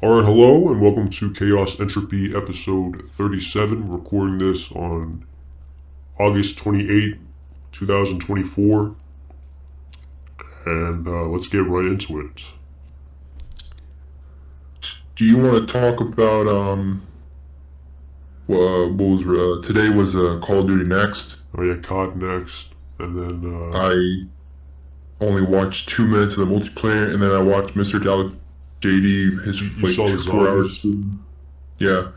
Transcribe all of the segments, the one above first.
Alright, hello and welcome to Chaos Entropy episode 37. We're recording this on August 28th, 2024. And let's get right into it. Do you want to talk about what was today was Call of Duty Next? Oh yeah, COD next. And then I only watched 2 minutes of the multiplayer, and then I watched Mr. JD his you saw the 4 hours. zombies. Yeah.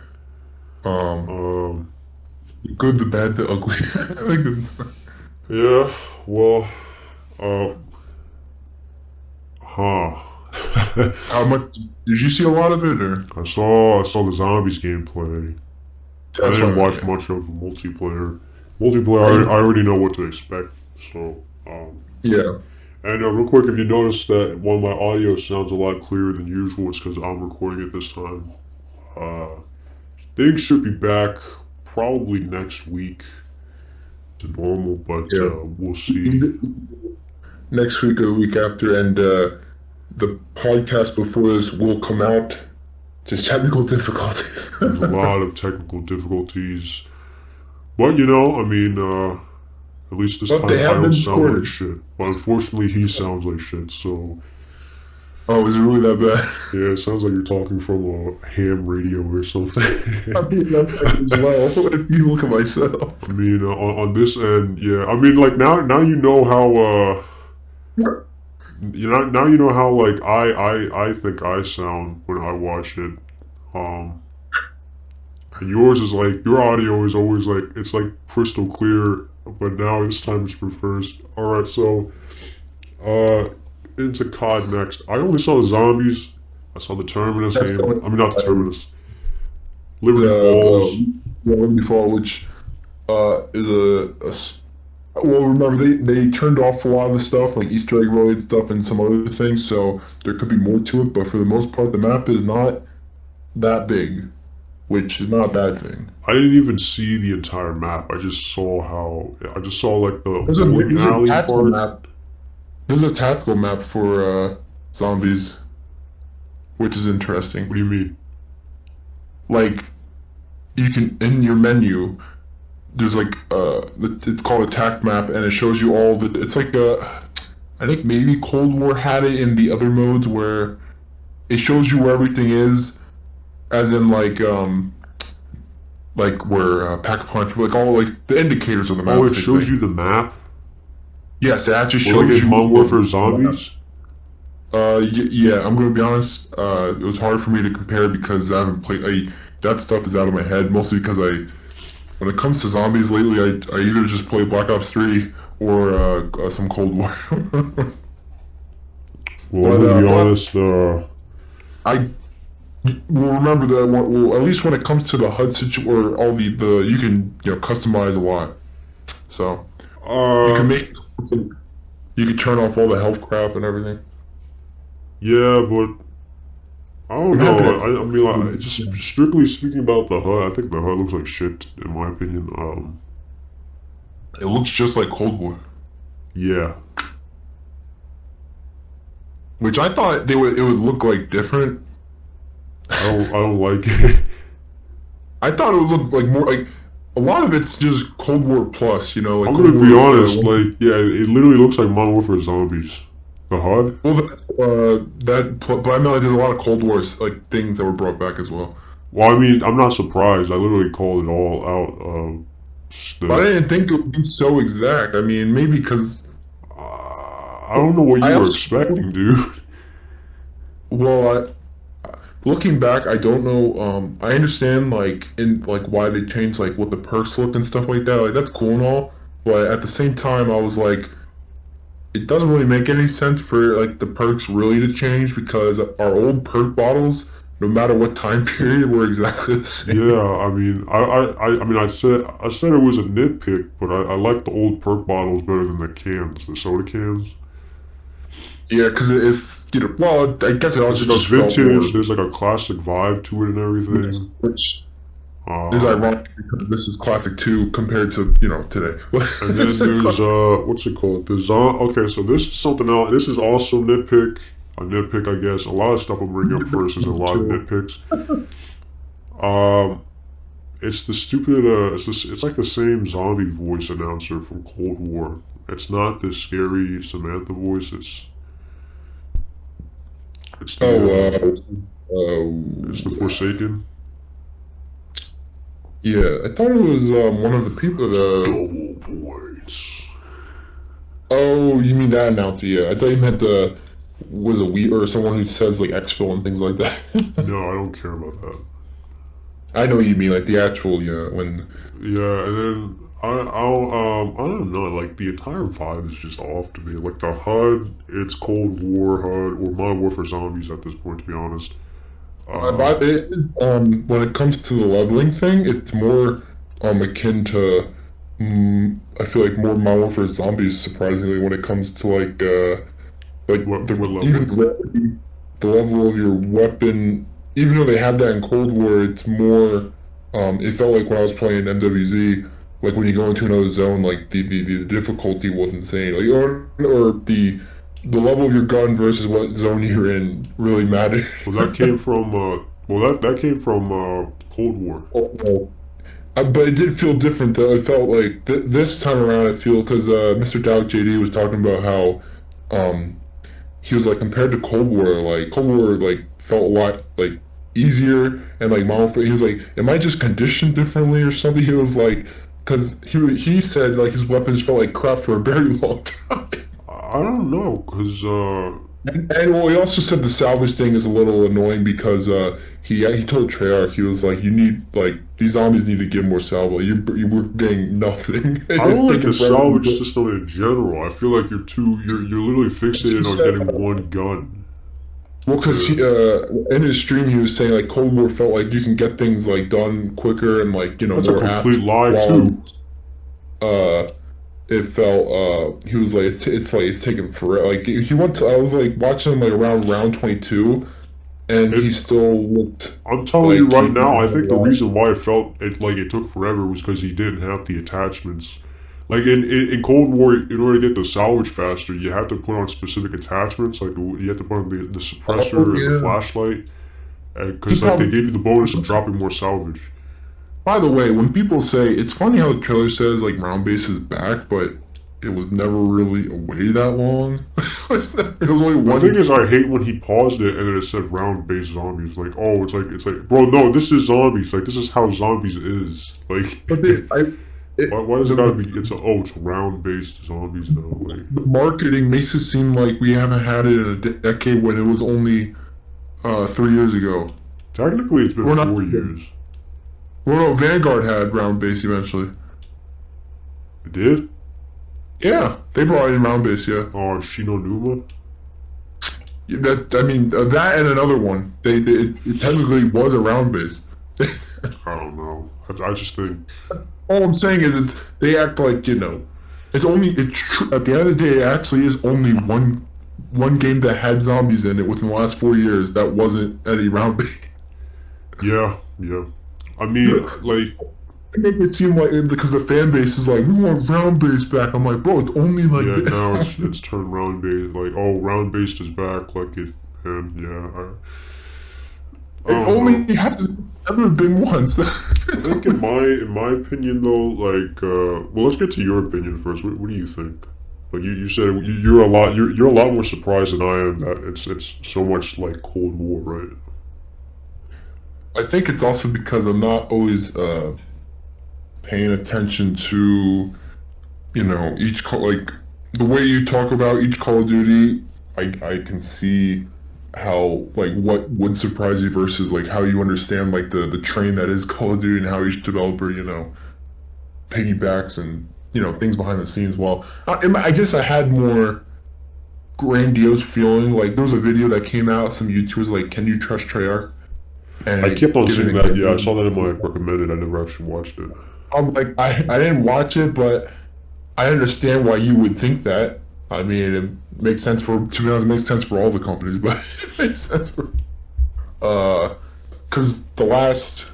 Good, the bad, the ugly. Yeah, well, uh, huh. How much did you see? A lot of it, or I saw the zombies gameplay. I didn't watch okay. much of the multiplayer. I already know what to expect, so, Yeah. And real quick, if you notice that while my audio sounds a lot clearer than usual, it's because I'm recording it this time. Things should be back probably next week to normal, but Yeah. we'll see. Next week or the week after, and the podcast before this will come out. Just technical difficulties. There's a lot of technical difficulties, but I mean, at least this But time they I have don't been sound like recorded. shit. But unfortunately, he sounds like shit. So Oh, is it really that bad? yeah, it sounds like you're talking from a ham radio or something. I mean, that's as well. If you look at myself. I mean, on this end, yeah. I mean, like now you know how now you know how like I think I sound when I watch it. And yours is like your audio is always like it's like crystal clear, but now this time it's reversed. All right, so uh, into COD next. I only saw the zombies. I saw the Terminus That's game. I mean, not the the Terminus. Liberty Falls. Liberty Fall, which is well, remember they turned off a lot of the stuff like Easter egg related stuff and some other things, so there could be more to it. But for the most part, the map is not that big, which is not a bad thing. I didn't even see the entire map. I just saw like the There's a bowling there's a alley tactical part. map. There's a tactical map for zombies, which is interesting. What do you mean? Like you can in your menu, there's like it's called attack map, and it shows you all the. It's like I think maybe Cold War had it in the other modes where it shows you where everything is, as in like where pack a punch, like all like the indicators of the map. Oh, it Type shows thing. you the map. Yes, it actually Or like shows in you. Modern Warfare Zombies. Yeah, I'm gonna be honest. It was hard for me to compare because I haven't played. That stuff is out of my head mostly because when it comes to zombies lately, I either just play Black Ops 3 or some Cold War. Well, I'm gonna be honest. I will remember that. Well, at least when it comes to the HUD situation, or all the you can customize a lot. So you can Uh, make you can turn off all the health crap and everything. yeah, but I don't I'm know. happy I mean, like, just strictly speaking about the HUD, I think the HUD looks like shit, in my opinion. it looks just like Cold War. Yeah. Which I thought it would look like different. I don't like it. I thought it would look like more like a lot of it's just Cold War plus, like I'm Cold gonna War. be honest, like, yeah, it literally looks like Modern Warfare Zombies. The HUD? Well, but I mean, like, there's a lot of Cold War like things that were brought back as well. Well, I mean, I'm not surprised. I literally called it all out. But I The didn't think it would be so exact. I mean, maybe because I don't know what I you were also expecting, dude. well, looking back, I don't know. I understand like why they changed like what the perks look and stuff like that. Like that's cool and all, but at the same time, I was like, it doesn't really make any sense for like the perks really to change because our old perk bottles, no matter what time period, were exactly the same. Yeah, I mean, I mean, I said it was a nitpick, but I like the old perk bottles better than the cans, the soda cans. Yeah, because if well, I guess it It's also like a just felt more. vintage. There's like a classic vibe to it and Yes, everything. which is Um, ironic because this is classic 2 compared to today. and then there's what's it called? Okay, so this is something else. This is also nitpick. a nitpick, I guess. A lot of stuff I'm bringing up first is a lot of nitpicks. Um, it's the stupid. It's like the same zombie voice announcer from Cold War. It's not the scary Samantha voice. It's Oh, the it's the uh, Forsaken. yeah, I thought it was one of the people. Double points. Oh, you mean that announcer? Yeah, I thought you meant the was a we or someone who says like exfil and things like that. No, I don't care about that. I know what you mean, like the actual yeah when. Yeah, and then I don't know. Like the entire vibe is just off to me. Like the HUD, it's Cold War HUD or Modern Warfare Zombies at this point, to be honest. But when it comes to the leveling thing, it's more akin to I feel like more Modern Warfare Zombies surprisingly when it comes to like what even level? the level of your weapon. Even though they had that in Cold War, it's more. It felt like when I was playing MWZ, like when you go into another zone, like the difficulty was insane. Like or the level of your gun versus what zone you're in really mattered. Well, that came from that came from Cold War. Oh, but it did feel different though. It felt like this time around. I feel because Mr. Dow JD was talking about how um, he was like compared to Cold War, like Cold War like felt a lot like easier and like Modern he was like, am I just conditioned differently or something? He was like, because he said like his weapons felt like crap for a very long time. I don't know, cause And well, he also said the salvage thing is a little annoying because he told Treyarch he was like, you need like these zombies need to get more salvage. You were getting nothing. I don't It's like the taking forever. salvage system in general. I feel like you're literally He fixated on said, getting one gun. well, because Yeah, in his stream he was saying like Cold War felt like you can get things like done quicker and like that's a more complete apps. lie While too. it felt he was like it's like it's taking forever. Like he went to I was like watching him like around round 22, and It he still looked I'm telling you like right he now, didn't I have think the a reason why it took forever was because he didn't have the attachments. Like in Cold War, in order to get the salvage faster, you have to put on specific attachments. Like you have to put on the Oh suppressor and the yeah. flashlight, He because like they probably. gave you the bonus of dropping more salvage. By the way, when people say it's funny how the trailer says like round base is back, but it was never really away that long. It was only The thing one. is, I hate when he paused it and then it said round-based zombies. Like, oh, it's like, bro, no, this is zombies. Like, this is how zombies is. Like, But they, I, it, why does it gotta the, be? It's round-based zombies now. Like, the marketing makes it seem like we haven't had it in a decade when it was only 3 years ago. technically, it's been We're not. 4 years. Well, no, Vanguard had round base eventually. It did. Yeah, they brought in round base. Yeah, Oh, Shino Numa. that I mean that and another one. It technically was a round base. I don't know. I just think, All I'm saying is they act like it's only at the end of the day it actually is only one game that had zombies in it within the last 4 years that wasn't any round base. yeah, yeah. I mean, like, They make it seem like because the fan base is like we want round base back. I'm like, bro, it's only like yeah. Now this. it's turned round-based. Like, oh, round-based is back. Like it, and yeah. I It don't know. only has ever been once. I It's think only- in my opinion though, like well let's get to your opinion first. What do you think? Like you said you're a lot more surprised than I am that it's so much like Cold War, right? I think it's also because I'm not always paying attention to each like the way you talk about each Call of Duty. I can see how like what would surprise you versus like how you understand like the train that is Call of Duty and how each developer piggybacks and things behind the scenes. Well, I guess I had more grandiose feeling. Like there was a video that came out, some YouTubers like, "Can you trust Treyarch?" And I kept on give an seeing that. Yeah, I example. saw that in my recommended. I never actually watched it. I was like, I didn't watch it, but I understand why you would think that. I mean, it makes sense to be honest, it makes sense for all the companies, but it makes sense for, because the last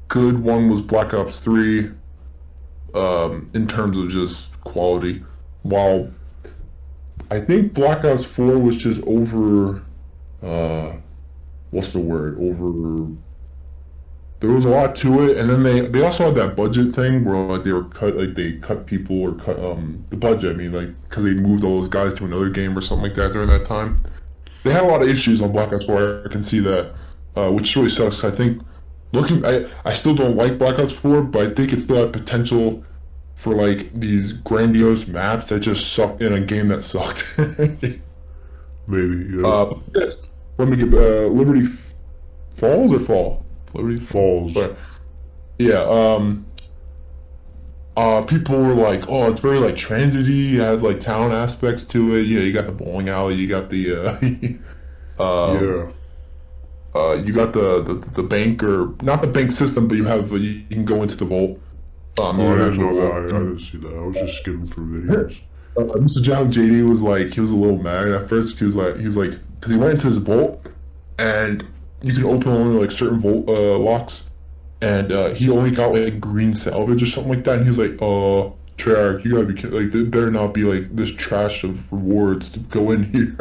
good one was Black Ops 3, in terms of just quality, while I think Black Ops 4 was just over. Uh, what's the word? Over. There was a lot to it, and then they also had that budget thing where like they cut people or cut the budget. I mean, like because they moved all those guys to another game or something like that during that time. They had a lot of issues on Black Ops 4. I can see that, which really sucks. I think I still don't like Black Ops 4, but I think it still had potential for like these grandiose maps that just sucked in a game that sucked. Maybe, yeah. Yes. Let me get Liberty Falls or Fall? Liberty Falls. But yeah, people were like, "Oh, it's very like transity. It has like town aspects to it. Yeah, you got the bowling alley. You got the Yeah. you got the bank or not the bank system, but you can go into the vault. Oh, I didn't know that. I didn't see that. I was just skimming through videos. Mr. John JD was like, he was a little mad at first. He was like, because he went into his vault, and you can open only like certain vault locks, and he only got like green salvage or something like that. And he was like, Treyarch, you gotta be like, there better not be like this trash of rewards to go in here.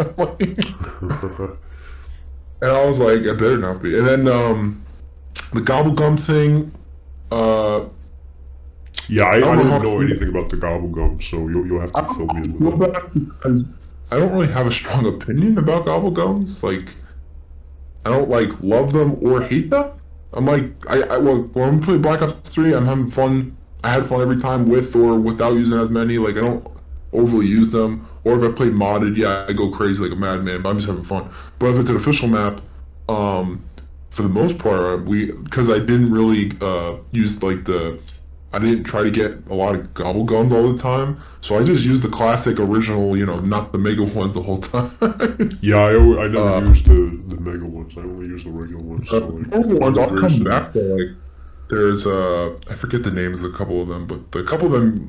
And I was like, it better not be. And then the gobblegum thing. Yeah, I didn't know anything about the gobblegum, so you'll have to fill me in with that. Because I don't really have a strong opinion about gobblegums. Like, I don't like love them or hate them. I'm like, when I'm playing Black Ops 3, I'm having fun. I had fun every time with or without using as many. Like, I don't overly use them. Or if I play modded, yeah, I go crazy like a madman, but I'm just having fun. But if it's an official map, for the most part, because I didn't really use like I didn't try to get a lot of gobblegums all the time, so I just used the classic original, not the mega ones the whole time. Yeah, I never used the mega ones. I only used the regular ones. So like, the ones I'll come back to. Like, there's I forget the names of a couple of them, but the couple of them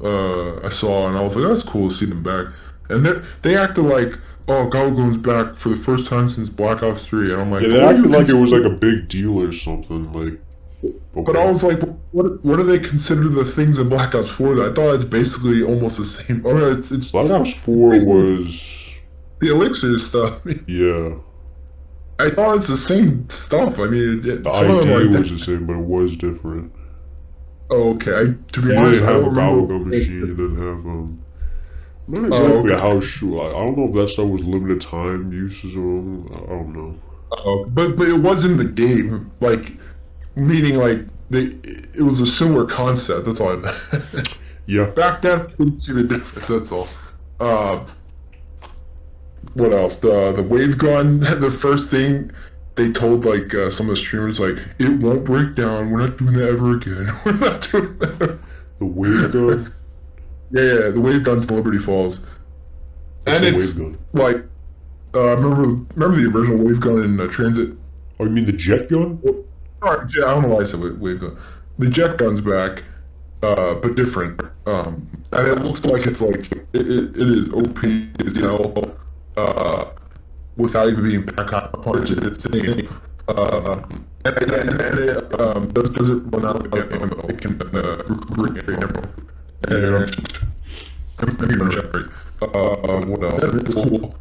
I saw, and I was like, that's cool to see them back. And they acted like, oh, gobblegums back for the first time since Black Ops 3, and I'm like, yeah, they acted like it was like a big deal or something. Like. Okay. But I was like, what do they consider the things in Black Ops 4? That I thought it's basically almost the same. Or it's Black Ops 4 was the elixir stuff. Yeah. I thought it's the same stuff. I mean, the idea was the same, but it was different. Oh, okay. To be you honest, didn't I have don't a remember. gobblegum machine. You didn't have not exactly a house shoe. I don't know if that stuff was limited time uses or I don't know. But it was in the game, like. Meaning, like, it was a similar concept, that's all I meant. Yeah. Back then, I couldn't see the difference, that's all. What else? The wave gun, the first thing they told, like, some of the streamers, like, it won't break down, we're not doing that ever again. We're not doing that. The wave gun? Yeah, the wave gun's in Liberty Falls. What's and the it's, wave gun? like, remember the original wave gun in Transit? Oh, you mean the jet gun? Alright, I don't know why I said wave gun. The jet gun's back, but different. And it looks like it's like it is OP as hell, without even being pack punches. It's insane. And it doesn't run out of ammo. It can recuperate ammo. And what else? It's cool.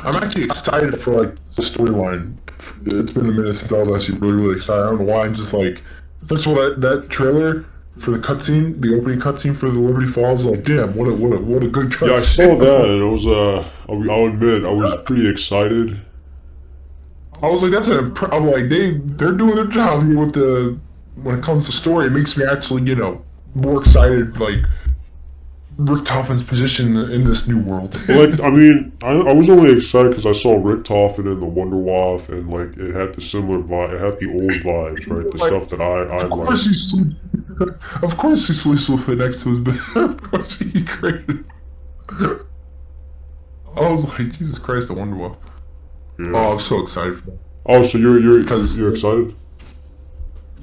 I'm actually excited for like the storyline. It's been a minute since I was actually really excited. I don't know why. I'm just like, first of all, that trailer for the cutscene, the opening cutscene for the Liberty Falls, like, damn, what a good cutscene. Yeah, I saw that, and it was I'll admit, I was pretty excited. I was like, I'm like, they're doing their job here with when it comes to story. It makes me actually, more excited, like. Rick Toffin's position in this new world. Like, I mean, I was only excited because I saw Rick Toffin in the Wonder Waff, and like it had the similar vibe. It had the old vibes, right? The stuff that I like. Of course he sleeps with it next to his bed. Of course he created. I was like, Jesus Christ, the Wonder Waff. Yeah. Oh, I'm so excited for that. Oh, so you're excited?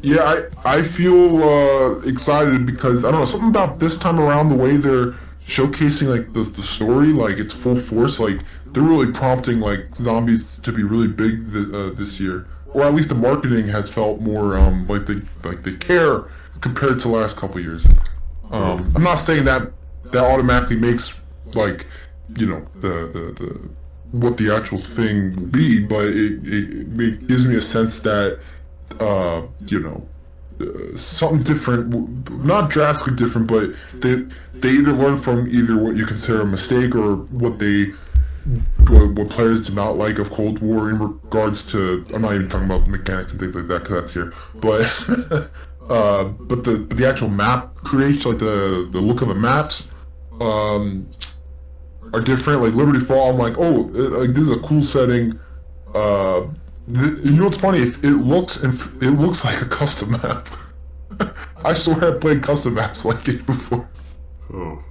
Yeah, I feel excited because, I don't know, something about this time around, the way they're showcasing, like, the story, like, it's full force, like, they're really prompting, like, zombies to be really big this year. Or at least the marketing has felt more, like they care compared to the last couple years. I'm not saying that automatically makes like, the what the actual thing will be, but it gives me a sense that, something different, not drastically different, but they either learn from either what you consider a mistake or what players did not like of Cold War in regards to. I'm not even talking about mechanics and things like that because that's here, but but the actual map creation, like the look of the maps, are different. Like Liberty Fall, I'm like, oh, like this is a cool setting. You know what's funny? It looks like a custom map. I swear I played custom maps like it before. Oh.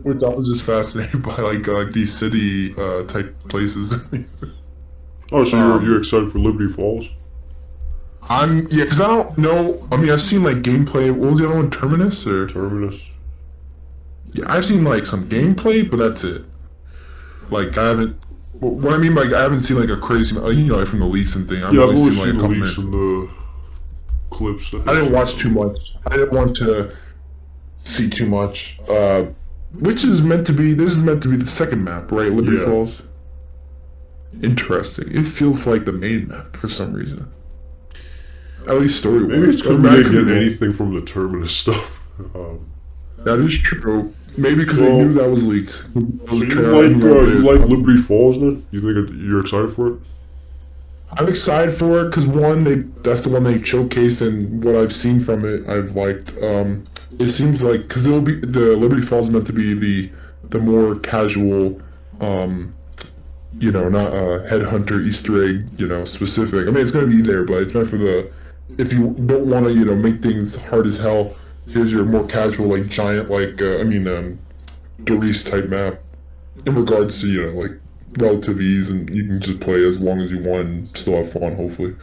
Which I was just fascinated by, like these city type places. Oh, so you're excited for Liberty Falls? Yeah, because I don't know. I mean, I've seen like gameplay. What was the other one? Terminus or Terminus? Yeah, I've seen like some gameplay, but that's it. Like I haven't. What I mean by I haven't seen like a crazy, like from the leaks and thing. I've only seen the leaks and the clips. I didn't watch too much. I didn't want to see too much. Which is meant to be. This is meant to be the second map, right? Liberty Falls. Interesting. It feels like the main map for some reason. At least story-wise. Maybe it's because we didn't get anything from the Terminus stuff. That is true. Maybe because they knew that was leaked. So you like Liberty Falls then? You think you're excited for it? I'm excited for it because that's the one they showcased, and what I've seen from it, I've liked. It seems like because it'll be the Liberty Falls meant to be the more casual, not headhunter Easter egg, specific. I mean, it's gonna be there, but it's meant for if you don't want to, make things hard as hell. Here's your more casual, like giant, Doris type map. In regards to, like relative ease, and you can just play as long as you want and still have fun, hopefully.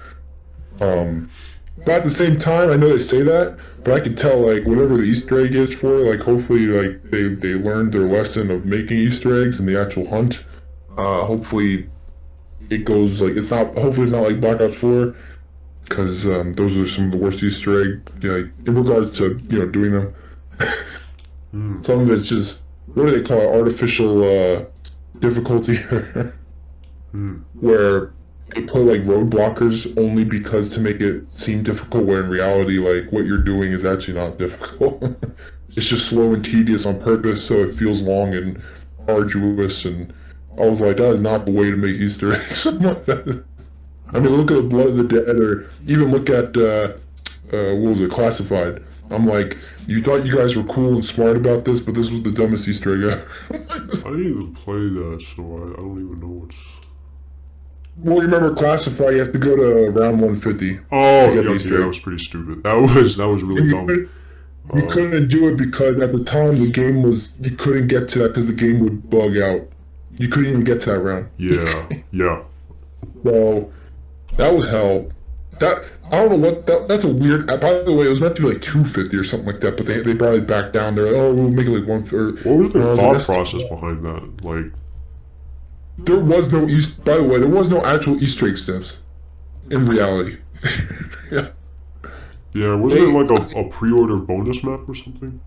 But at the same time, I know they say that, but I can tell, like, whatever the Easter egg is for, like, hopefully, like, they learned their lesson of making Easter eggs in the actual hunt. Hopefully it goes, like, hopefully it's not like Black Ops 4, because, those are some of the worst Easter egg, in regards to, doing them. Some of it's just, what do they call it, artificial, difficulty, where they put like road blockers only because to make it seem difficult, where in reality, like, what you're doing is actually not difficult. It's just slow and tedious on purpose, so it feels long and arduous, and I was like, that is not the way to make Easter eggs. I mean, look at the Blood of the Dead, or even look at, what was it, Classified. I'm like, you thought you guys were cool and smart about this, but this was the dumbest Easter egg ever. I didn't even play that, so I don't even know what's... Well, you remember Classify, you have to go to round 150. Oh, yeah, that was pretty stupid. That was really dumb. You couldn't do it because at the time you couldn't get to that because the game would bug out. You couldn't even get to that round. Yeah, yeah. So, that was hell. I don't know that's a weird, by the way, it was meant to be like 250 or something like that, but they brought it back down. They're like, oh, we'll make it like 150. What was the thought process behind that? Like, there was no by the way, there was no actual Easter egg steps in reality. Yeah. Yeah, wasn't it like a pre-order bonus map or something?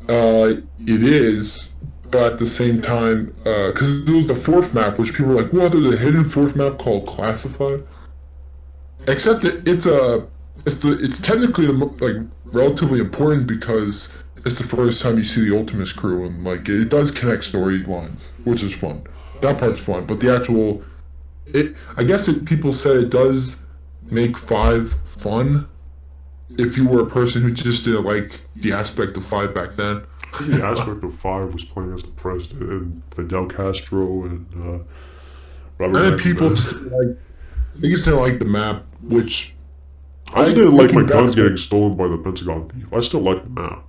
It is, but at the same time, because it was the fourth map, which people were like, what, there's a hidden fourth map called Classified? Except that it's technically like relatively important because it's the first time you see the Ultimus crew, and like it does connect storylines, which is fun. That part's fun, but the actual, I guess people said it does make 5 fun if you were a person who just didn't like the aspect of 5 back then. The aspect of 5 was playing as the president and Fidel Castro and Robert. And then people they just didn't like the map, which I just didn't like my guns getting stolen by the Pentagon thief. I still like the map.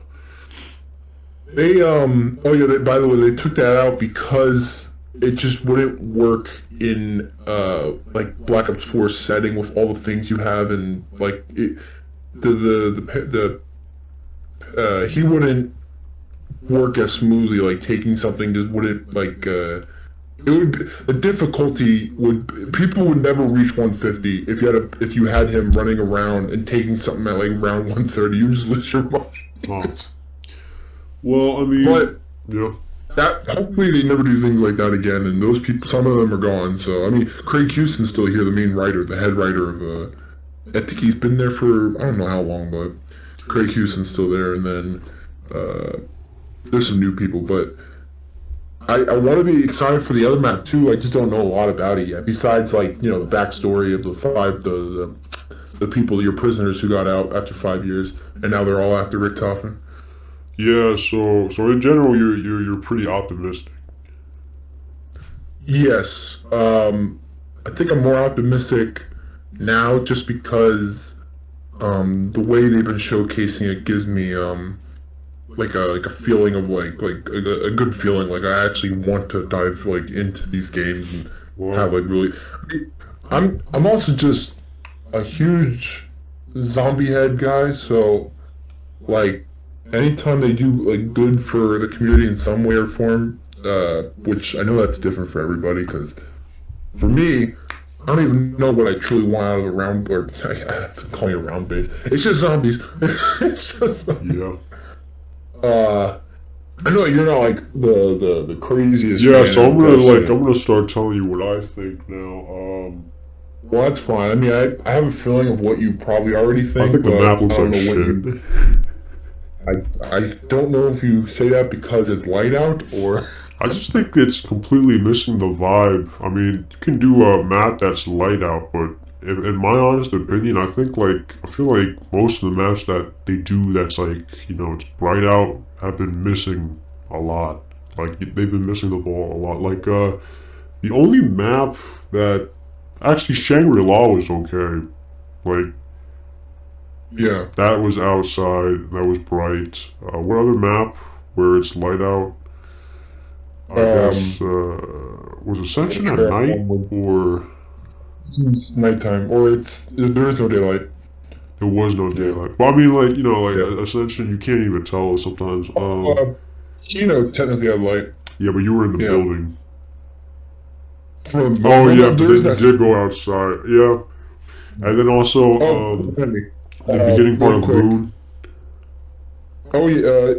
They by the way, they took that out because it just wouldn't work in like Black Ops 4 setting with all the things you have, and like he wouldn't work as smoothly. Like taking something just wouldn't the difficulty people would never reach 150 if you had him running around and taking something at like round 130. You just lose your mind. Well, I mean, but yeah. that hopefully they never do things like that again. And those people, some of them are gone. So I mean, Craig Houston's still here, the main writer, the head writer of. I think he's been there for I don't know how long, but Craig Houston's still there. And then there's some new people, but I want to be excited for the other map too. I just don't know a lot about it yet. Besides, like the backstory of the people, your prisoners who got out after 5 years, and now they're all after Richtofen. Yeah, so in general, you're pretty optimistic. Yes, I think I'm more optimistic now just because the way they've been showcasing it gives me like a feeling of a good feeling. Like I actually want to dive like into these games and Well, have like really. I'm also just a huge zombie head guy, so like anytime they do like good for the community in some way or form, which I know that's different for everybody, because for me, I don't even know what I truly want out of a round, or calling it a round base. It's just zombies. It's just yeah. I know you're not like the craziest. Yeah, fan so of Destiny. I'm gonna start telling you what I think now. Well, that's fine. I mean, I have a feeling of what you probably already I think, think the but map I looks don't like know what shit. you. I don't know if you say that because it's light out or. I just think it's completely missing the vibe. I mean, you can do a map that's light out, but in my honest opinion, I feel like most of the maps that they do that's like it's bright out have been missing a lot. Like they've been missing the ball a lot. Like the only map that actually Shangri-La was okay. Like Yeah. that was outside, that was bright. What other map where it's light out? I guess Um. was Ascension at night or It's nighttime, or there is no daylight. there was no Yeah. daylight. But I mean, like Yeah. Ascension, you can't even tell sometimes. Technically had light. Yeah, but you were in the Yeah. building. From Oh well, yeah, no, but there is then you that. did go outside. Yeah, and then also Oh, definitely. the beginning part Real of quick. Moon. Oh yeah.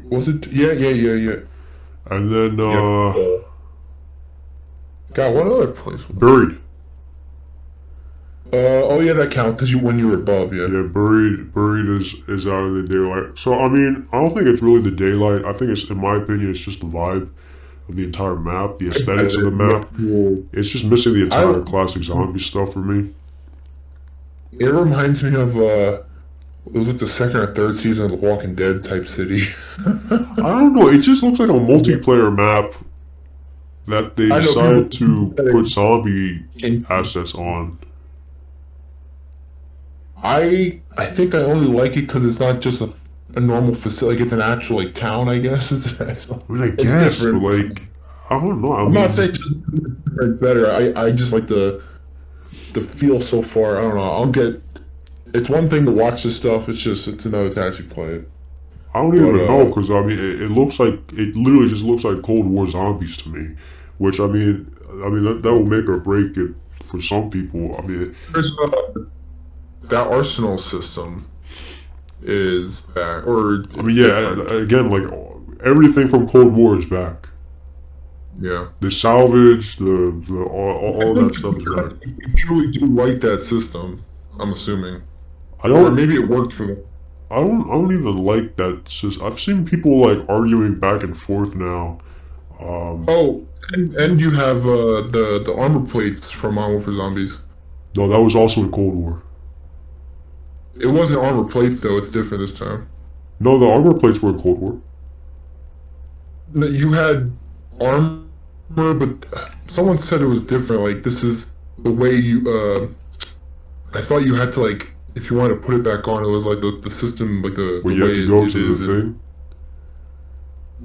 Was it? Yeah, yeah, yeah, yeah. And then Yep. God, what other place? Buried. Oh yeah, that counts because when you were above, yeah. Yeah, buried is out of the daylight. So I mean, I don't think it's really the daylight. I think it's, in my opinion, it's just the vibe of the entire map, the aesthetics of the The map. actual. It's just missing the I. entire classic zombie stuff for me. It reminds me of was it the second or third season of The Walking Dead type city? I don't know. It just looks like a multiplayer map that they I know decided people to said put zombie it. assets on. I think I only like it because it's not just a normal facility. Like it's an actual like town. I guess I mean, I it's guess, but different. like, I don't know. I I'm not saying mean, just it's better. I just like the feel so far. I don't know. I'll get. It's one thing to watch this stuff. It's another to actually play it. I don't But even know because I mean, it looks like it literally just looks like Cold War zombies to me. Which I mean that will make or break it for some people. I mean, there's that arsenal system is back, or I mean, it's yeah. different. Again, like everything from Cold War is back. Yeah. The salvage, all I that think stuff is back. you truly do like that system. I'm assuming, I or don't. maybe it worked for them. I don't even like that. I've seen people like arguing back and forth now. Oh, and you have the armor plates from Modern Warfare Zombies. No, that was also in Cold War. It wasn't armor plates though. It's different this time. No, the armor plates were in Cold War. No, you had armor, but someone said it was different. Like this is the way you. I thought you had to like if you wanted to put it back on. It was like the system, like Where the you way have to go it to is. the thing.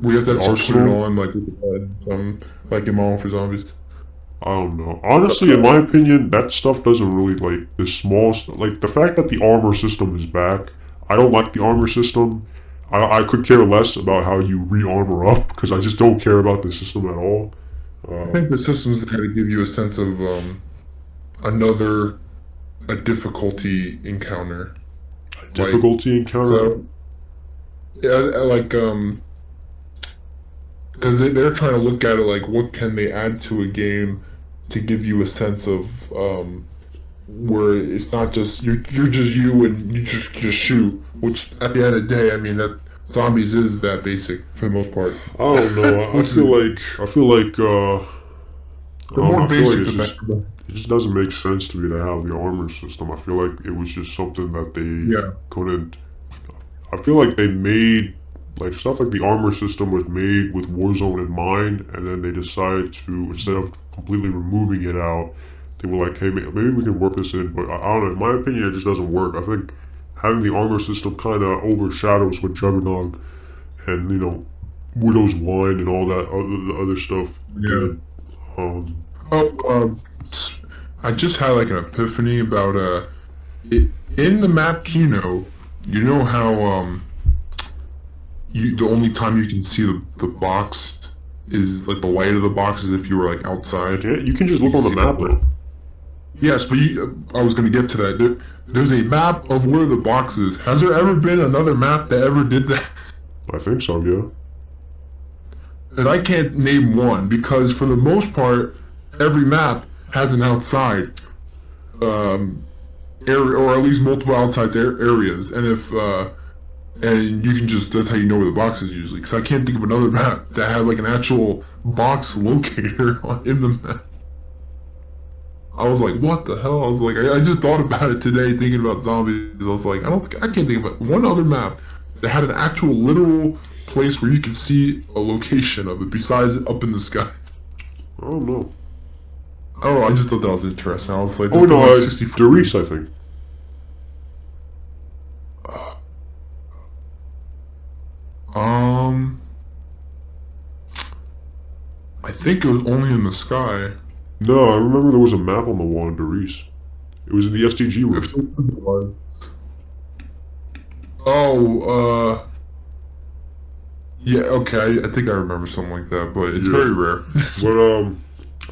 We have to The actually put it arsenal. on like in Modern Warfare Zombies. I don't know. Honestly, in my opinion, that stuff doesn't really like the like the fact that the armor system is back. I don't like the armor system. I could care less about how you re-armor up because I just don't care about the system at all. I think the system's got to give you a sense of another a difficulty encounter. Difficulty encounter. So yeah, because they're trying to look at it like what can they add to a game to give you a sense of where it's not just you're just you and you just shoot. Which at the end of the day, I mean that zombies is that basic for the most part. I don't know. I Most of feel the, like I feel like I the don't know. more I feel like basic, it's the just better. it just doesn't make sense to me to have the armor system. I feel like it was just something that they Yeah, couldn't. I feel like they made like stuff like the armor system was made with Warzone in mind, and then they decided to instead of completely removing it out, they were like, hey, maybe we can work this in. But I don't know. In my opinion, it just doesn't work. I think having the armor system kind of overshadows what Juggernaut and Widow's Wine and all that other stuff yeah. did. Um, Oh, I just had like an epiphany about in the map Kino. You know how the only time you can see the box is like the light of the box is if you were like outside. you can just You look can on the see the map light. though. Yes, but I was gonna get to that. There's a map of where the box is. Has there ever been another map that ever did that? I think so. Yeah. And I can't name one because for the most part, every map has an outside um, area, or at least multiple outside areas. And if and you can just that's how you know where the box is usually. Because I can't think of another map that had like an actual box locator in the map. I was like, what the hell? I was like, I just thought about it today, thinking about zombies. I was like, I can't think of one other map that had an actual literal place where you could see a location of it besides up in the sky. I don't know. Oh, I just thought that was interesting. I was like, Oh there's been no, like 64. Doris, I think. Uh, um, I think it was only in the sky. No, I remember there was a map on the wall in Doris. It was in the STG If room. it was. Oh, yeah, okay, I think I remember something like that, but it's Yeah. very rare. But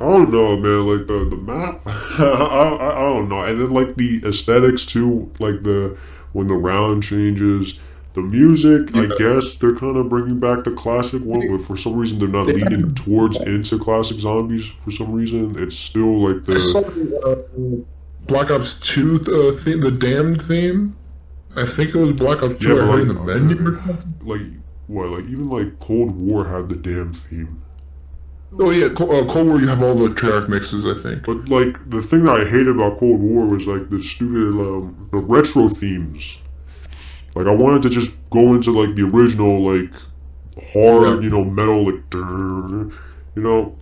I don't know, man. Like the map, I don't know. And then like the aesthetics too, like the when the round changes, the music. I Yeah, guess they're kind of bringing back the classic one, but for some reason they're not they leaning had, towards into classic zombies. For some reason, it's still like I saw the the Black Ops 2 theme, the Damned theme. I think it was Black Ops yeah, 2 I but heard like in the menu or something. like what like even like Cold War had the damn theme. Oh yeah, Cold War you have all the track mixes, I think. But like the thing that I hated about Cold War was like the stupid the retro themes. Like I wanted to just go into like the original like hard Yeah. metal like you know.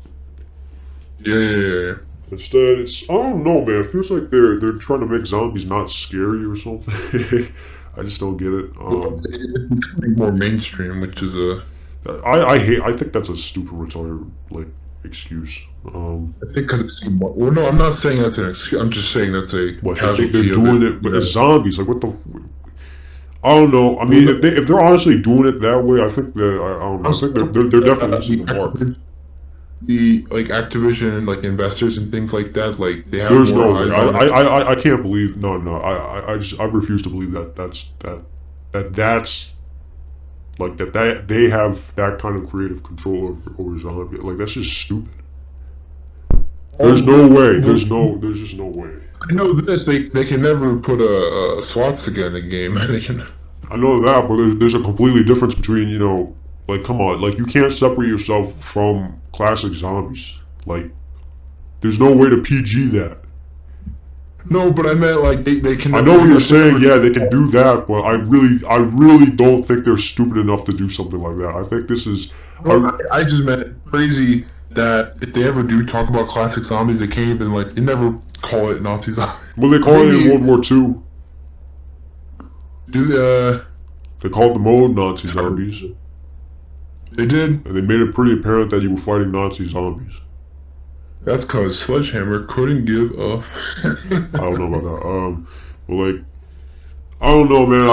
Yeah, yeah, yeah, yeah. Instead, it's I don't know, man. It feels like they're trying to make zombies not scary or something. I just don't get it. Well, it's becoming more mainstream, which is a. I think that's a stupid retarded like excuse. I think because it's more. Well, no, I'm not saying that's an excuse. I'm just saying that's a But they think they're casualty of doing it. it, but Yeah. as zombies, like what the. I don't know. I mean, Well, if they're honestly doing it that way, I think that I don't know. I think they're definitely missing the mark. The like Activision like investors and things like that, like they have There's more no way. eyes on it. I can't believe. No, no. I refuse to believe that's like that they have that kind of creative control over zombie. Like that's just stupid. There's no way. There's just no way. I know this. They can never put a swastika in a game. They can. I know that, but there's a completely difference between like come on, like you can't separate yourself from classic zombies. Like there's no way to PG that. No, but I meant like they can. I know what you're saying. Yeah, they can do that, but I really don't think they're stupid enough to do something like that. I think this is. Well, I just meant crazy that if they ever do talk about classic zombies, they can't even like they never call it Nazi zombies. Well, they call it in World War II. Do They called the mode Nazi zombies, they did? and they made it pretty apparent that you were fighting Nazi zombies. That's cause Sledgehammer couldn't give a. I don't know about that. But like, I don't know, man.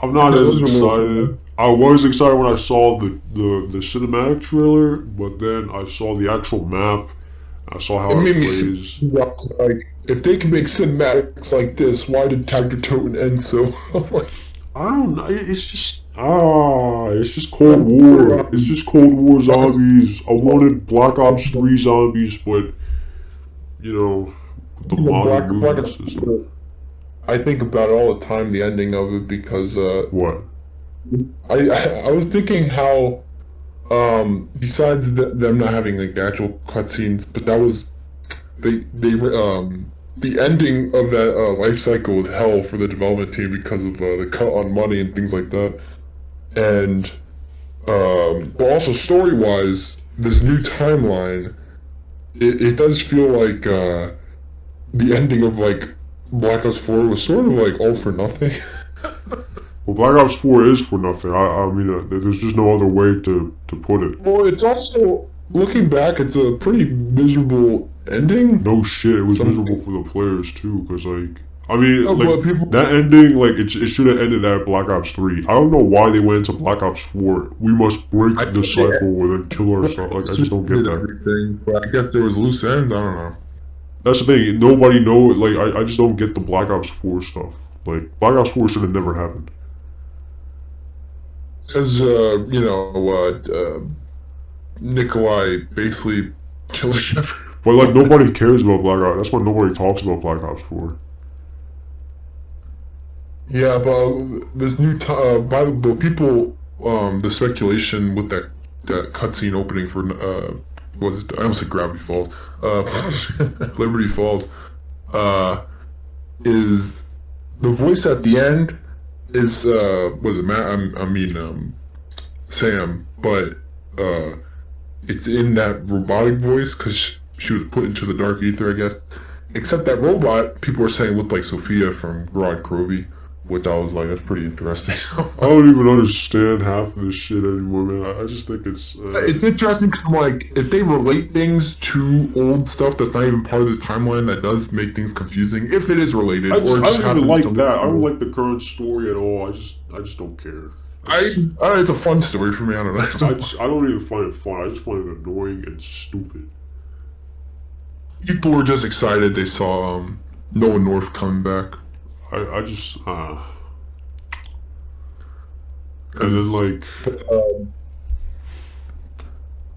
I'm not as Those are little excited. I was excited when I saw the cinematic trailer, but then I saw the actual map. I saw how It it made me plays. sick. I like, if they can make cinematics like this, why did Tactor Toten end so? I'm like, I don't know. It's just Cold War. It's just Cold War zombies. I wanted Black Ops 3 zombies, but you know, the modern Black movement Ops system. 4, I think about it all the time, the ending of it, because What? I was thinking how besides them not having like the actual cutscenes, but that was the ending of that life cycle was hell for the development team because of the cut on money and things like that. And but also story wise, this new timeline, it does feel like the ending of like Black Ops 4 was sort of like all for nothing. Well, Black Ops 4 is for nothing. I mean, there's just no other way to put it. Well, it's also looking back, it's a pretty miserable ending. No shit, it was miserable Something. for the players too, because like, I mean, No, like but people. that ending, like it should have ended at Black Ops 3. I don't know why they went into Black Ops 4. We must break I the think they cycle and then kill ourselves. Like, I just don't get did that. everything, but I guess there was loose ends. I don't know. That's the thing. Nobody know. Like, I just don't get the Black Ops 4 stuff. Like, Black Ops 4 should have never happened. Because Nikolai basically killed But like, everyone. nobody cares about Black Ops. That's why nobody talks about Black Ops 4. Yeah, but this new by the people, the speculation with that cutscene opening for what was it? I almost said Gravity Falls, Liberty Falls, uh, is the voice at the end is was it Matt? I mean Sam, but it's in that robotic voice because she was put into the dark ether, I guess. Except that robot, people were saying looked like Sophia from Rod Crovey, which I was like, that's pretty interesting. I don't even understand half of this shit anymore, man. I just think it's. It's interesting because I'm like, if they relate things to old stuff that's not even part of this timeline, that does make things confusing. If it is related, or it I just don't even happens to like look that. I don't cool. like the current story at all. I just don't care. It's a fun story for me. I don't know. I don't even find it fun. I just find it annoying and stupid. People were just excited they saw Noah North coming back. I just and Because then like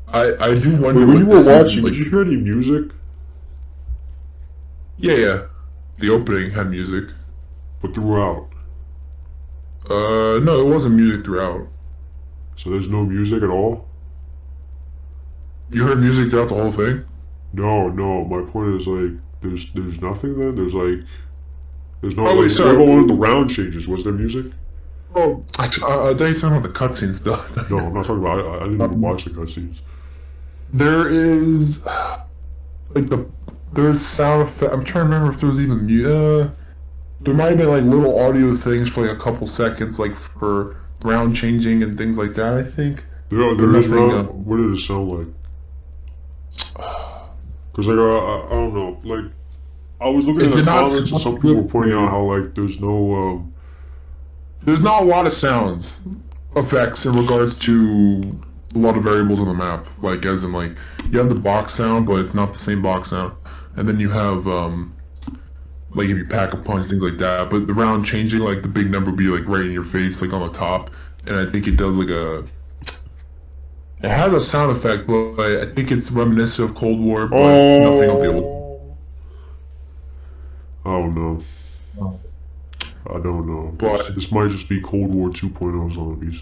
I do wonder when you what were this season watching, like. did you hear any music? Yeah. The opening had music. But throughout, No, it wasn't music throughout. so there's no music at all. You heard music throughout the whole thing? No, no. My point is like there's nothing then. There's no Oh wait, like what sorry. about one of the round changes? Was there music? Oh, I thought you were talking about the cutscenes stuff. No, I'm not talking about. I didn't even watch the cutscenes. There is like there's sound effect. I'm trying to remember if there was even there might have been like little audio things for like a couple seconds, like for round changing and things like that. I think, but There is nothing. round. What did it sound like? Cause like I don't know. Like I was looking It at the did not comments and some sound people were good. pointing out how like there's no There's not a lot of sounds effects in regards to a lot of variables on the map. Like as in like you have the box sound, but it's not the same box sound. And then you have like if you pack a punch, things like that. But the round changing, like the big number will be like right in your face, like on the top. And I think it does like it has a sound effect, but I think it's reminiscent of Cold War, but nothing I'll be able I don't know. to. I don't know. But This might just be Cold War 2.0 zombies.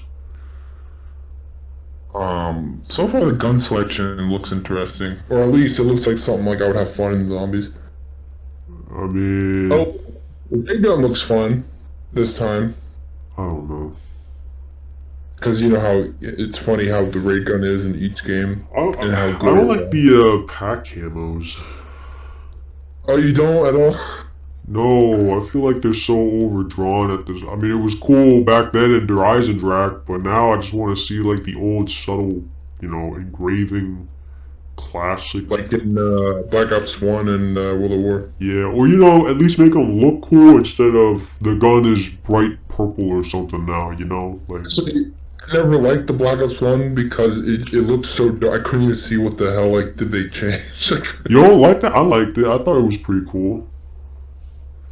so far the gun selection looks interesting, or at least it looks like something like I would have fun in zombies. I mean, Oh, the big gun looks fun this time, I don't know. because you know how it's funny how the ray gun is in each game and how I good don't it like is. the pack camos. Oh, you don't at all? No, I feel like they're so overdrawn at this. I mean, it was cool back then in Drak, but now I just want to see like the old subtle, engraving, classic. Like in Black Ops 1 and World of War. Yeah, or at least make them look cool instead of the gun is bright purple or something now. Like. Actually, I never liked the Black Ops 1 because it looked so dark. I couldn't even see what the hell did they change. You don't like that? I liked it. I thought it was pretty cool.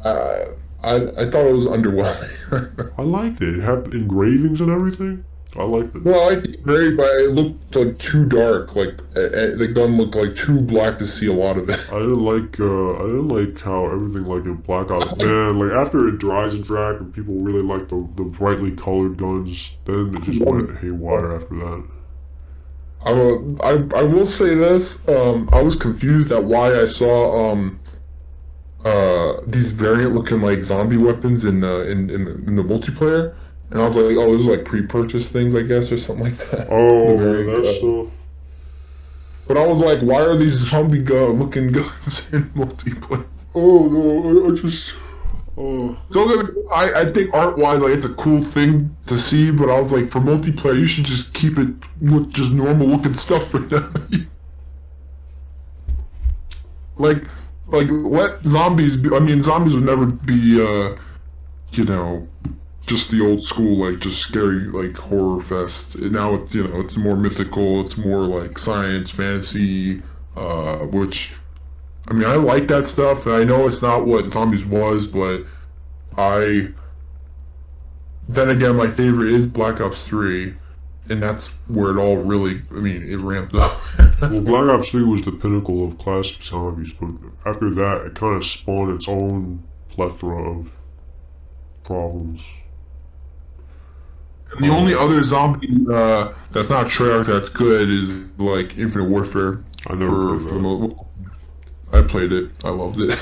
uh, I thought it was underwhelming. I liked it. It had engravings and everything. I liked it. Well, I liked it great, but it looked like too dark. Like the gun looked like too black to see a lot of it. I didn't like how everything like in blackout. Man, like after it dries and drag and people really like the brightly colored guns, then it just went haywire after that. I will say this. I was confused at why I saw these variant looking like zombie weapons in the multiplayer, and I was like, oh, those are like pre-purchased things, I guess, or something like that. The Oh man, variant, that stuff. but I was like, why are these zombie gun looking guns in multiplayer? Oh no, I just. Oh. I think art wise, like it's a cool thing to see, but I was like, for multiplayer, you should just keep it with just normal looking stuff for now. like, let zombies. I mean, zombies would never be, you know, just the old school, like just scary, like horror fest. Now it's it's more mythical. It's more like science, fantasy, which I mean, I like that stuff, and I know it's not what zombies was, but I. Then again, my favorite is Black Ops 3, and that's where it all really, I mean, it ramped up. Well, Black Ops 3 was the pinnacle of classic zombies, but after that, it kind of spawned its own plethora of problems. The only other zombie that's not Treyarch that's good is like Infinite Warfare. I never played that. I played it. I loved it.